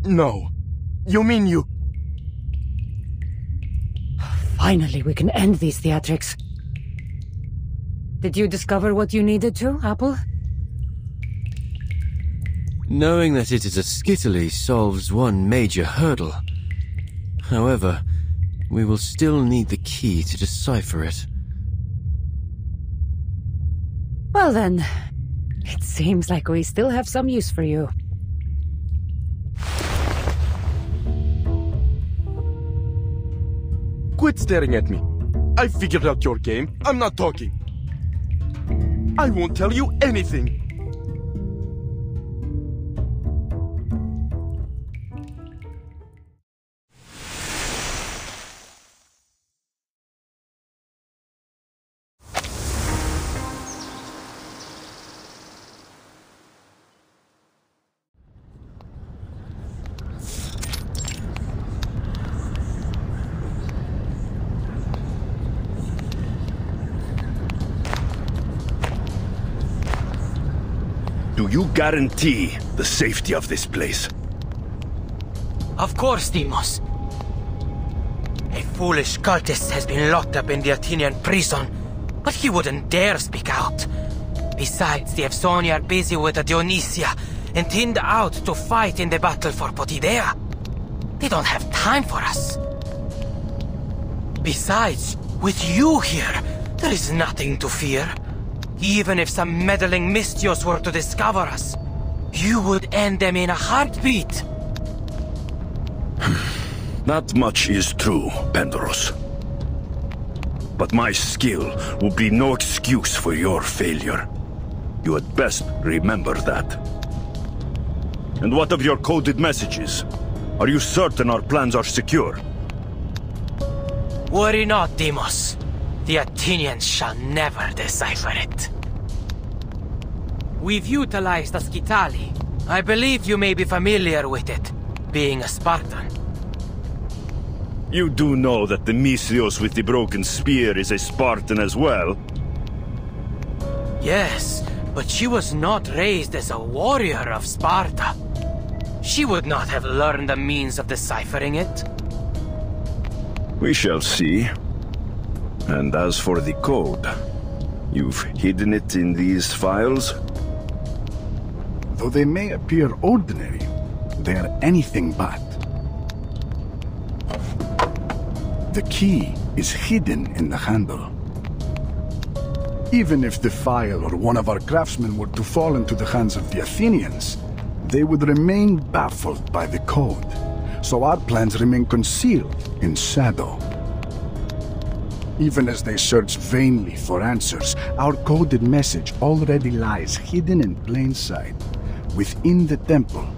No. You mean you... Finally, we can end these theatrics. Did you discover what you needed to, Apple? Knowing that it is a skittily solves one major hurdle. However, we will still need the key to decipher it. Well then, it's Seems like we still have some use for you. Quit staring at me. I figured out your game. I'm not talking. I won't tell you anything. Do you guarantee the safety of this place? Of course, Deimos. A foolish cultist has been locked up in the Athenian prison, but he wouldn't dare speak out. Besides, the Evsoni are busy with the Dionysia and thinned out to fight in the battle for Potidea. They don't have time for us. Besides, with you here, there is nothing to fear. Even if some meddling Mystios were to discover us, you would end them in a heartbeat. Not much is true, Pendaros. But my skill will be no excuse for your failure. You had best remember that. And what of your coded messages? Are you certain our plans are secure? Worry not, Deimos. The Athenians shall never decipher it. We've utilized the Scitali. I believe you may be familiar with it, being a Spartan. You do know that the Mystios with the broken spear is a Spartan as well? Yes, but she was not raised as a warrior of Sparta. She would not have learned the means of deciphering it. We shall see. And as for the code, you've hidden it in these files? Though they may appear ordinary, they are anything but. The key is hidden in the handle. Even if the file or one of our craftsmen were to fall into the hands of the Athenians, they would remain baffled by the code. So our plans remain concealed in shadow. Even as they search vainly for answers, our coded message already lies hidden in plain sight, within the temple.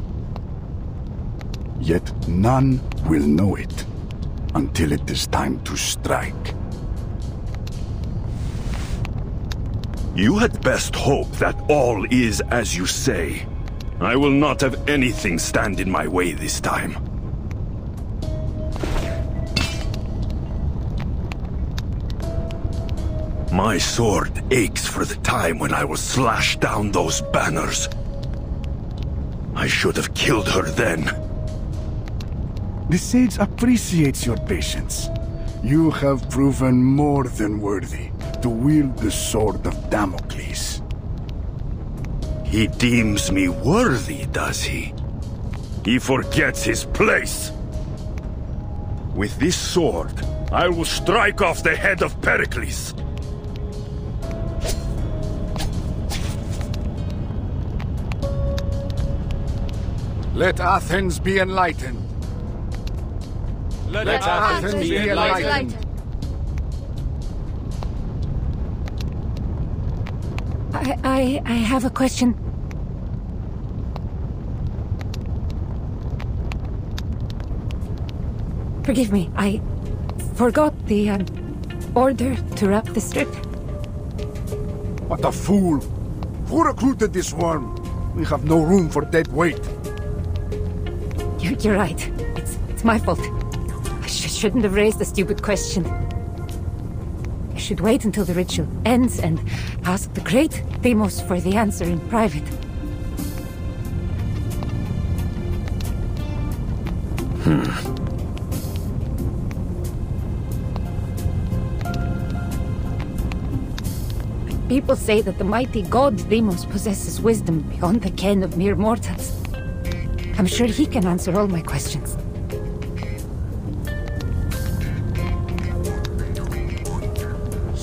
Yet none will know it, until it is time to strike. You had best hope that all is as you say. I will not have anything stand in my way this time. My sword aches for the time when I will slash down those banners. I should have killed her then. The sage appreciates your patience. You have proven more than worthy to wield the sword of Damocles. He deems me worthy, does he? He forgets his place. With this sword, I will strike off the head of Pericles. Let Athens be enlightened. Let Athens be enlightened. I have a question. Forgive me, I forgot the order to wrap the strip. What a fool! Who recruited this worm? We have no room for dead weight. You're right. It's my fault. I shouldn't have raised the stupid question. I should wait until the ritual ends and ask the great Deimos for the answer in private. People say that the mighty god Deimos possesses wisdom beyond the ken of mere mortals. I'm sure he can answer all my questions.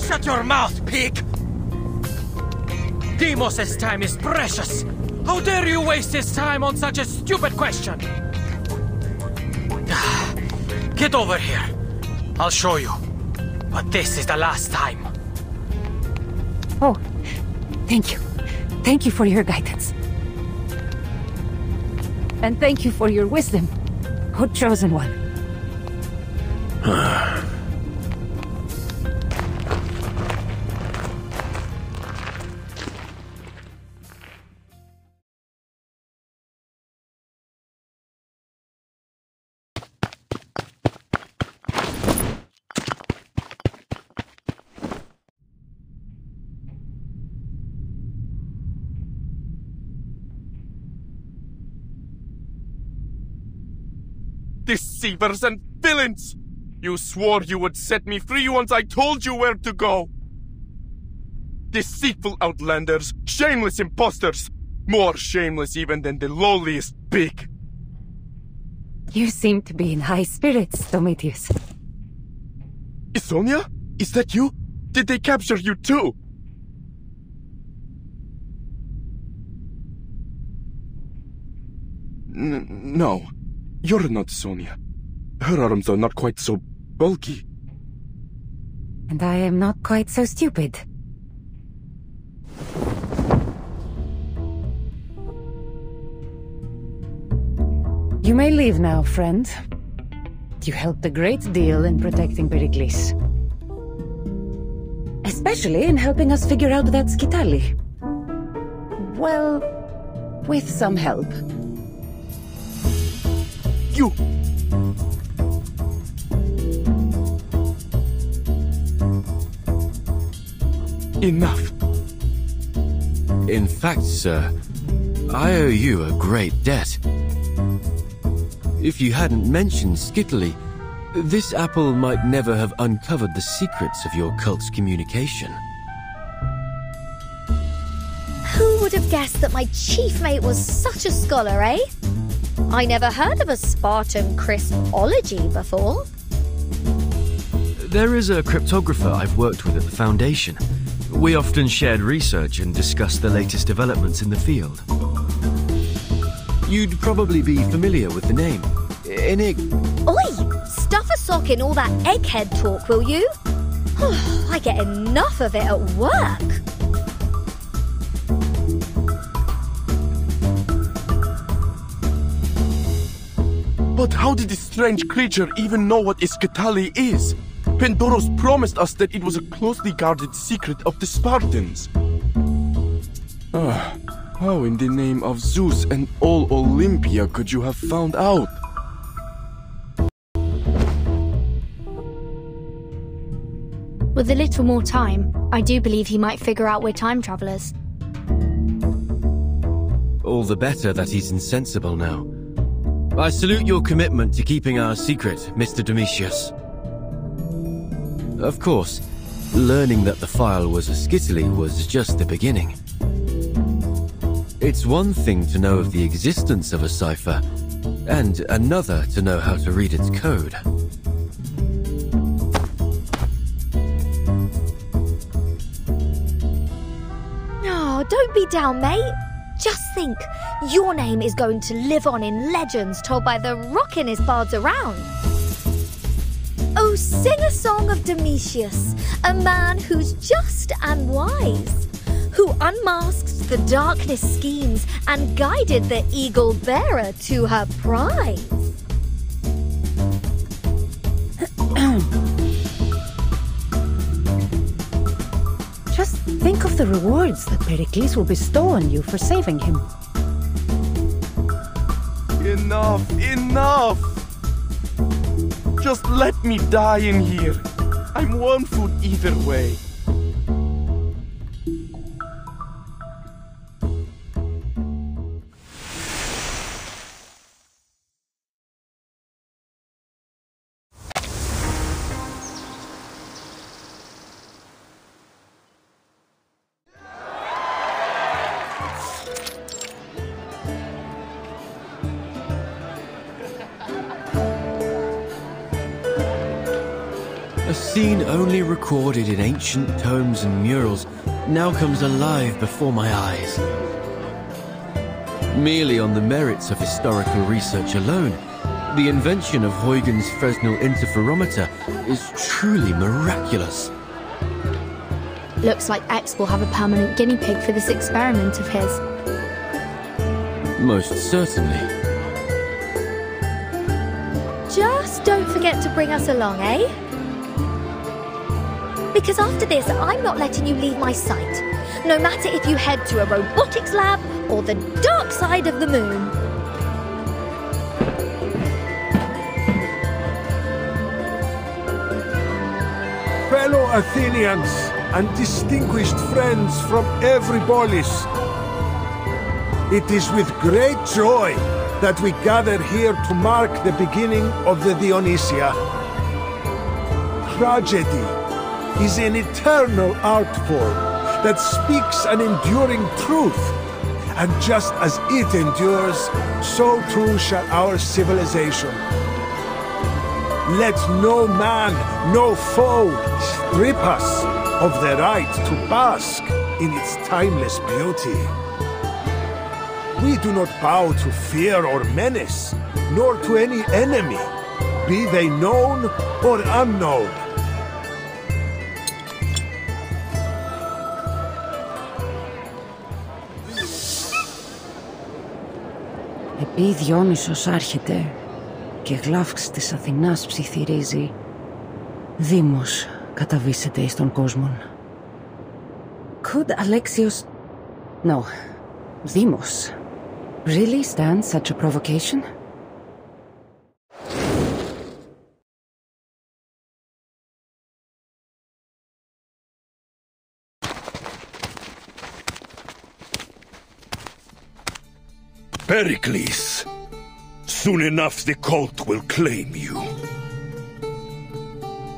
Shut your mouth, pig! Deimos' time is precious! How dare you waste his time on such a stupid question? Get over here. I'll show you. But this is the last time. Oh, thank you. Thank you for your guidance. And thank you for your wisdom, O Chosen One. Deceivers and villains! You swore you would set me free once I told you where to go! Deceitful outlanders, shameless imposters! More shameless even than the lowliest pig! You seem to be in high spirits, Prometheus. Sonia? Is that you? Did they capture you too? No. You're not Sonia. Her arms are not quite so bulky. And I am not quite so stupid. You may leave now, friend. You helped a great deal in protecting Pericles. Especially in helping us figure out that Skitali. Well, with some help. You! Enough. In fact, sir, I owe you a great debt. If you hadn't mentioned Skitali, this apple might never have uncovered the secrets of your cult's communication. Who would have guessed that my chief mate was such a scholar, eh? I never heard of a Spartan Christology before. There is a cryptographer I've worked with at the Foundation. We often shared research and discussed the latest developments in the field. You'd probably be familiar with the name. Oi! Stuff a sock in all that egghead talk, will you? I get enough of it at work. But how did this strange creature even know what Skitali is? Pendoros promised us that it was a closely guarded secret of the Spartans. How in the name of Zeus and all Olympia could you have found out? With a little more time, I do believe he might figure out we're time travelers. All the better that he's insensible now. I salute your commitment to keeping our secret, Mr. Domitius. Of course, learning that the file was a Skitali was just the beginning. It's one thing to know of the existence of a cipher, and another to know how to read its code. Oh, don't be down, mate. Just think, your name is going to live on in legends told by the rockinest bards around. Oh, sing a song of Domitius, a man who's just and wise, who unmasks the darkness schemes and guided the eagle bearer to her prize. Just think of the rewards that Pericles will bestow on you for saving him. Enough! Enough! Just let me die in here. I'm warm food either way. A scene only recorded in ancient tomes and murals, now comes alive before my eyes. Merely on the merits of historical research alone, the invention of Huygens' Fresnel interferometer is truly miraculous. Looks like X will have a permanent guinea pig for this experiment of his. Most certainly. Just don't forget to bring us along, eh? Because after this, I'm not letting you leave my sight. No matter if you head to a robotics lab or the dark side of the moon. Fellow Athenians and distinguished friends from every polis, it is with great joy that we gather here to mark the beginning of the Dionysia. Tragedy is an eternal art form that speaks an enduring truth, and just as it endures, so too shall our civilization. Let no man, no foe, strip us of the right to bask in its timeless beauty. We do not bow to fear or menace, nor to any enemy, be they known or unknown. Επί Διόνυσος άρχεται και γλάφξ της Αθηνάς ψιθυρίζει, Δήμος καταβήσεται εις τον κόσμον. Could Alexios... No, Demos really stand such a provocation? Pericles, soon enough the cult will claim you.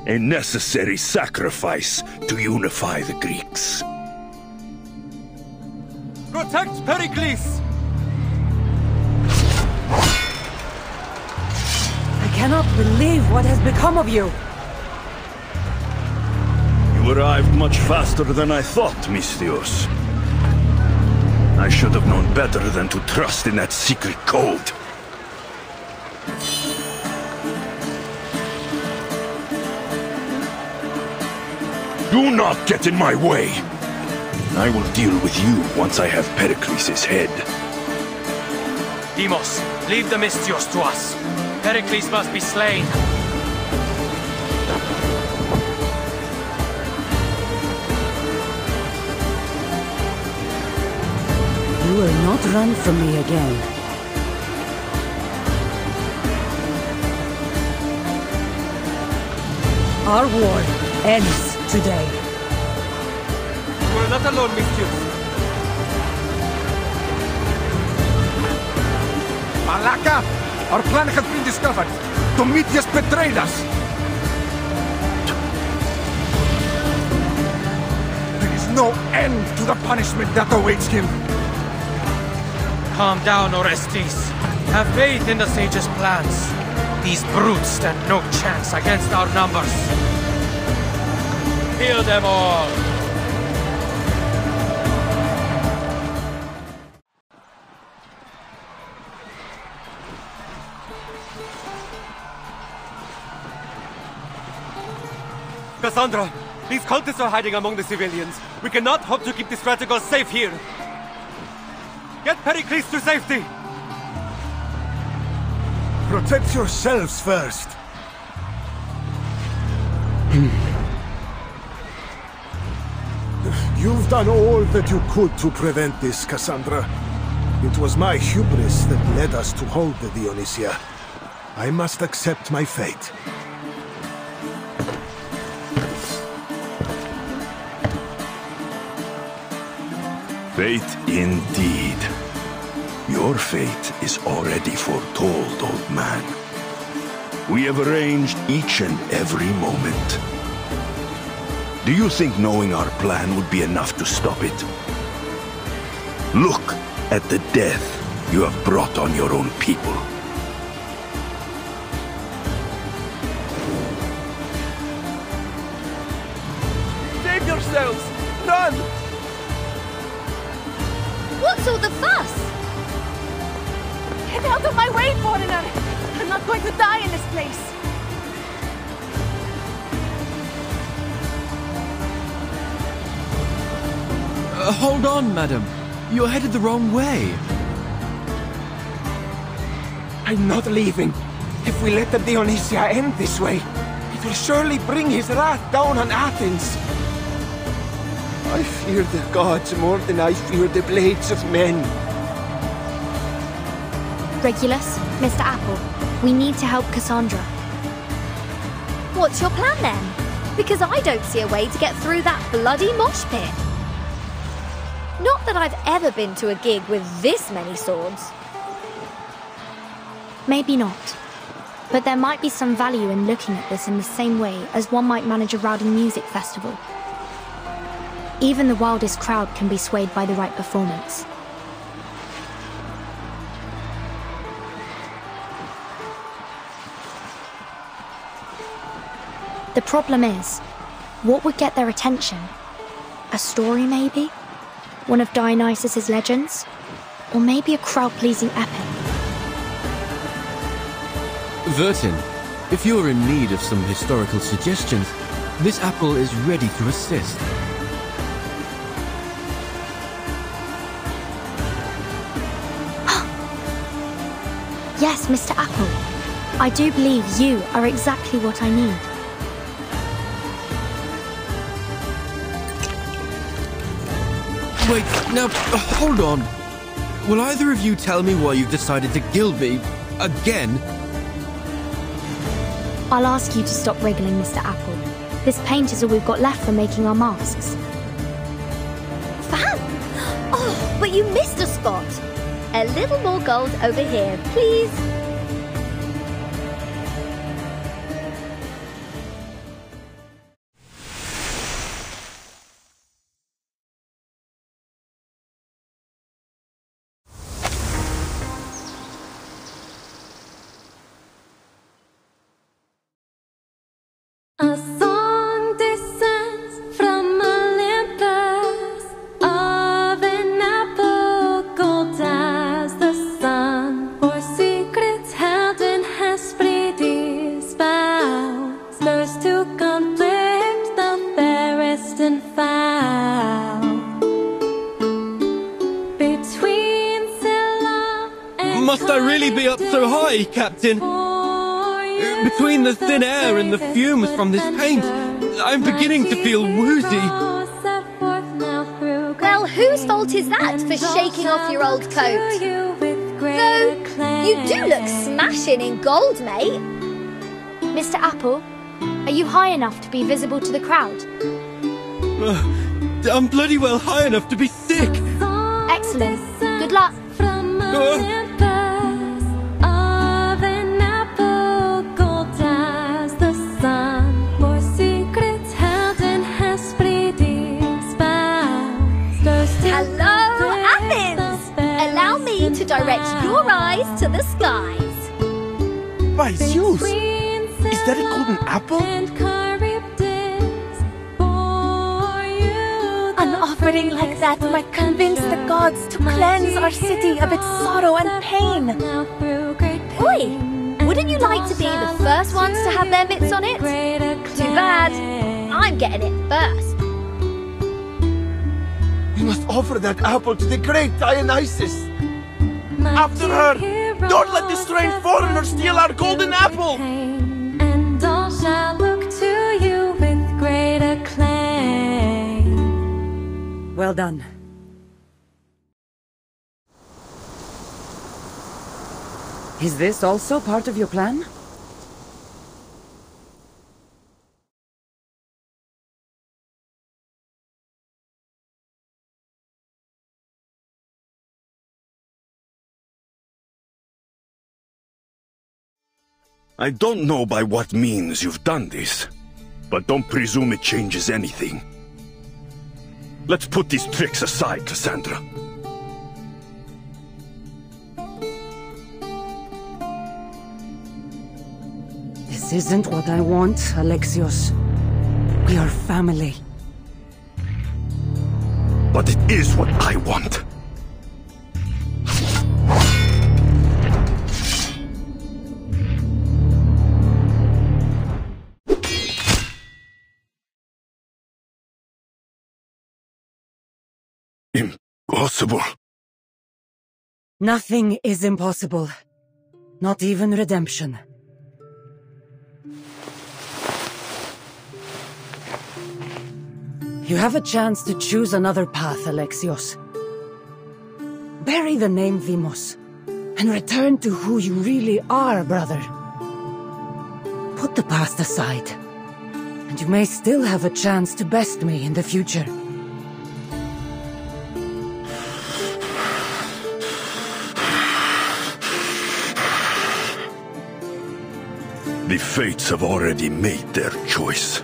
A necessary sacrifice to unify the Greeks. Protect Pericles! I cannot believe what has become of you. You arrived much faster than I thought, Misthios. I should have known better than to trust in that secret code. Do not get in my way! I will deal with you once I have Pericles' head. Demos, leave the Misthios to us. Pericles must be slain. You will not run from me again. Our war ends today. We're not alone, Misthios. Malaka! Our plan has been discovered. Prometheus betrayed us. There is no end to the punishment that awaits him. Calm down, Orestes. Have faith in the sage's plans. These brutes stand no chance against our numbers. Kill them all! Cassandra, these cultists are hiding among the civilians. We cannot hope to keep the strategos safe here. Get Pericles to safety! Protect yourselves first. You've done all that you could to prevent this, Cassandra. It was my hubris that led us to hold the Dionysia. I must accept my fate. Fate indeed. Your fate is already foretold, old man. We have arranged each and every moment. Do you think knowing our plan would be enough to stop it? Look at the death you have brought on your own people. Save yourselves! Run! What's all the fuss? Get out of my way, foreigner! I'm not going to die in this place! Hold on, madam. You're headed the wrong way. I'm not leaving. If we let the Dionysia end this way, it will surely bring his wrath down on Athens. I fear the gods more than I fear the blades of men. Regulus, Mr. Apple, we need to help Cassandra. What's your plan then? Because I don't see a way to get through that bloody mosh pit. Not that I've ever been to a gig with this many swords. Maybe not. But there might be some value in looking at this in the same way as one might manage a rowdy music festival. Even the wildest crowd can be swayed by the right performance. The problem is, what would get their attention? A story, maybe? One of Dionysus's legends? Or maybe a crowd-pleasing epic? Vertin, if you're in need of some historical suggestions, this apple is ready to assist. Yes, Mr. Apple. I do believe you are exactly what I need. Wait, now, hold on. Will either of you tell me why you've decided to gild me again? I'll ask you to stop wriggling, Mr. Apple. This paint is all we've got left for making our masks. Fan! Oh, but you missed a spot. A little more gold over here, please. A song descends from Olympus of an apple gold as the sun, for secrets held in Hesperides bound, stirs to conflict the fairest and foul. Between Scylla and Must I really be up so high, Captain? Between the thin air and the fumes from this paint, I'm beginning to feel woozy. Well, whose fault is that for shaking off your old coat? Though, you do look smashing in gold, mate. Mr. Apple, are you high enough to be visible to the crowd? I'm bloody well high enough to be sick. Excellent. Good luck. Hello, Athens! Allow me to direct your eyes to the skies. By Zeus! Is that a golden apple? An offering like that might convince the gods to cleanse our city of its sorrow and pain. Oi! Wouldn't you like to be the first ones to have their mitts on it? Too bad. I'm getting it first. We must offer that apple to the great Dionysus. After her! Don't let this strange foreigner steal our golden apple! And all shall look to you with great acclaim. Well done. Is this also part of your plan? I don't know by what means you've done this, but don't presume it changes anything. Let's put these tricks aside, Cassandra. This isn't what I want, Alexios. We are family. But it is what I want. possible. Nothing is impossible. Not even redemption. You have a chance to choose another path, Alexios. Bury the name Vimos, and return to who you really are, brother. Put the past aside, and you may still have a chance to best me in the future. The fates have already made their choice.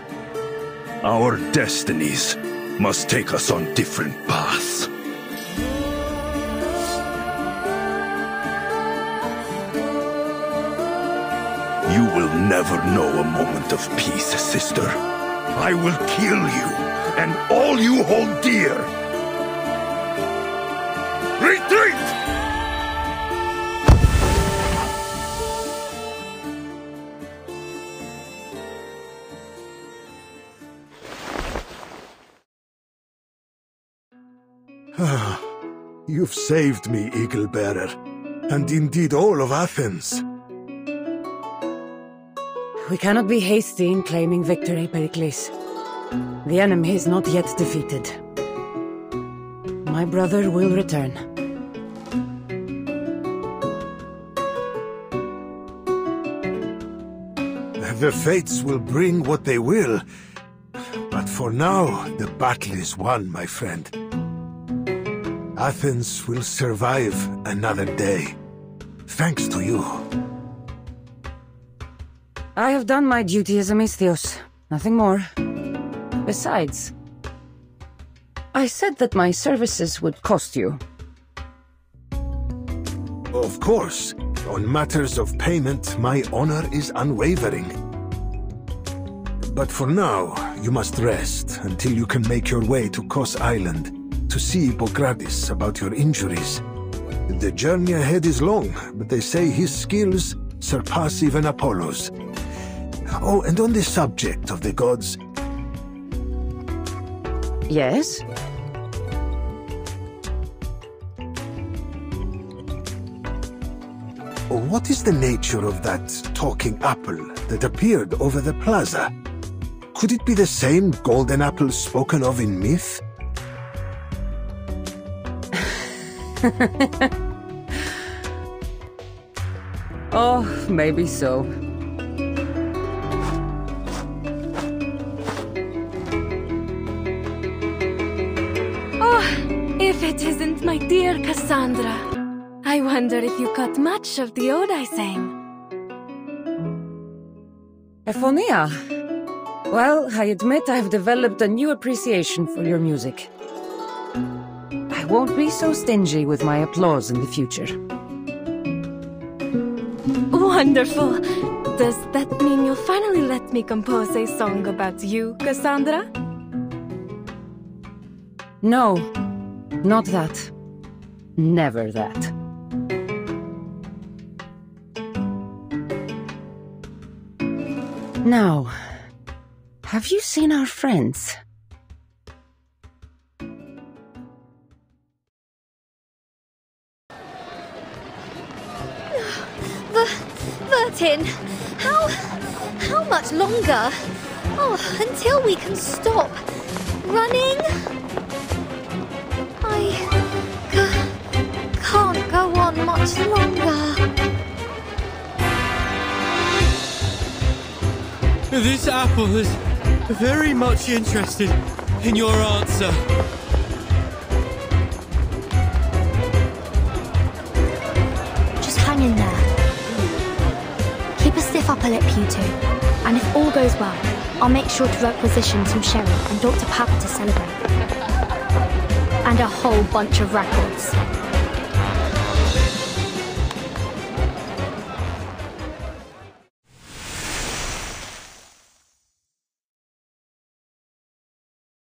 Our destinies must take us on different paths. You will never know a moment of peace, sister. I will kill you, and all you hold dear. Retreat! You've saved me, Eagle Bearer, and indeed all of Athens. We cannot be hasty in claiming victory, Pericles. The enemy is not yet defeated. My brother will return. The fates will bring what they will, but for now, the battle is won, my friend. Athens will survive another day, thanks to you. I have done my duty as a Misthios, nothing more. Besides, I said that my services would cost you. Of course, on matters of payment, my honor is unwavering. But for now, you must rest until you can make your way to Kos Island to see Hippocrates about your injuries. The journey ahead is long, but they say his skills surpass even Apollo's. Oh, and on the subject of the gods... Yes? What is the nature of that talking apple that appeared over the plaza? Could it be the same golden apple spoken of in myth? Oh, maybe so. Oh, if it isn't my dear Cassandra. I wonder if you caught much of the ode I sang. Ephonia. Well, I admit I've developed a new appreciation for your music. I won't be so stingy with my applause in the future. Wonderful! Does that mean you'll finally let me compose a song about you, Cassandra? No, not that. Never that. Now, have you seen our friends? Vertin, how much longer? Oh, until we can stop running? I can't go on much longer. This apple is very much interested in your answer. Just hang in there. Keep a stiff upper lip, you two. And if all goes well, I'll make sure to requisition some sherry and Dr. Papa to celebrate. And a whole bunch of records.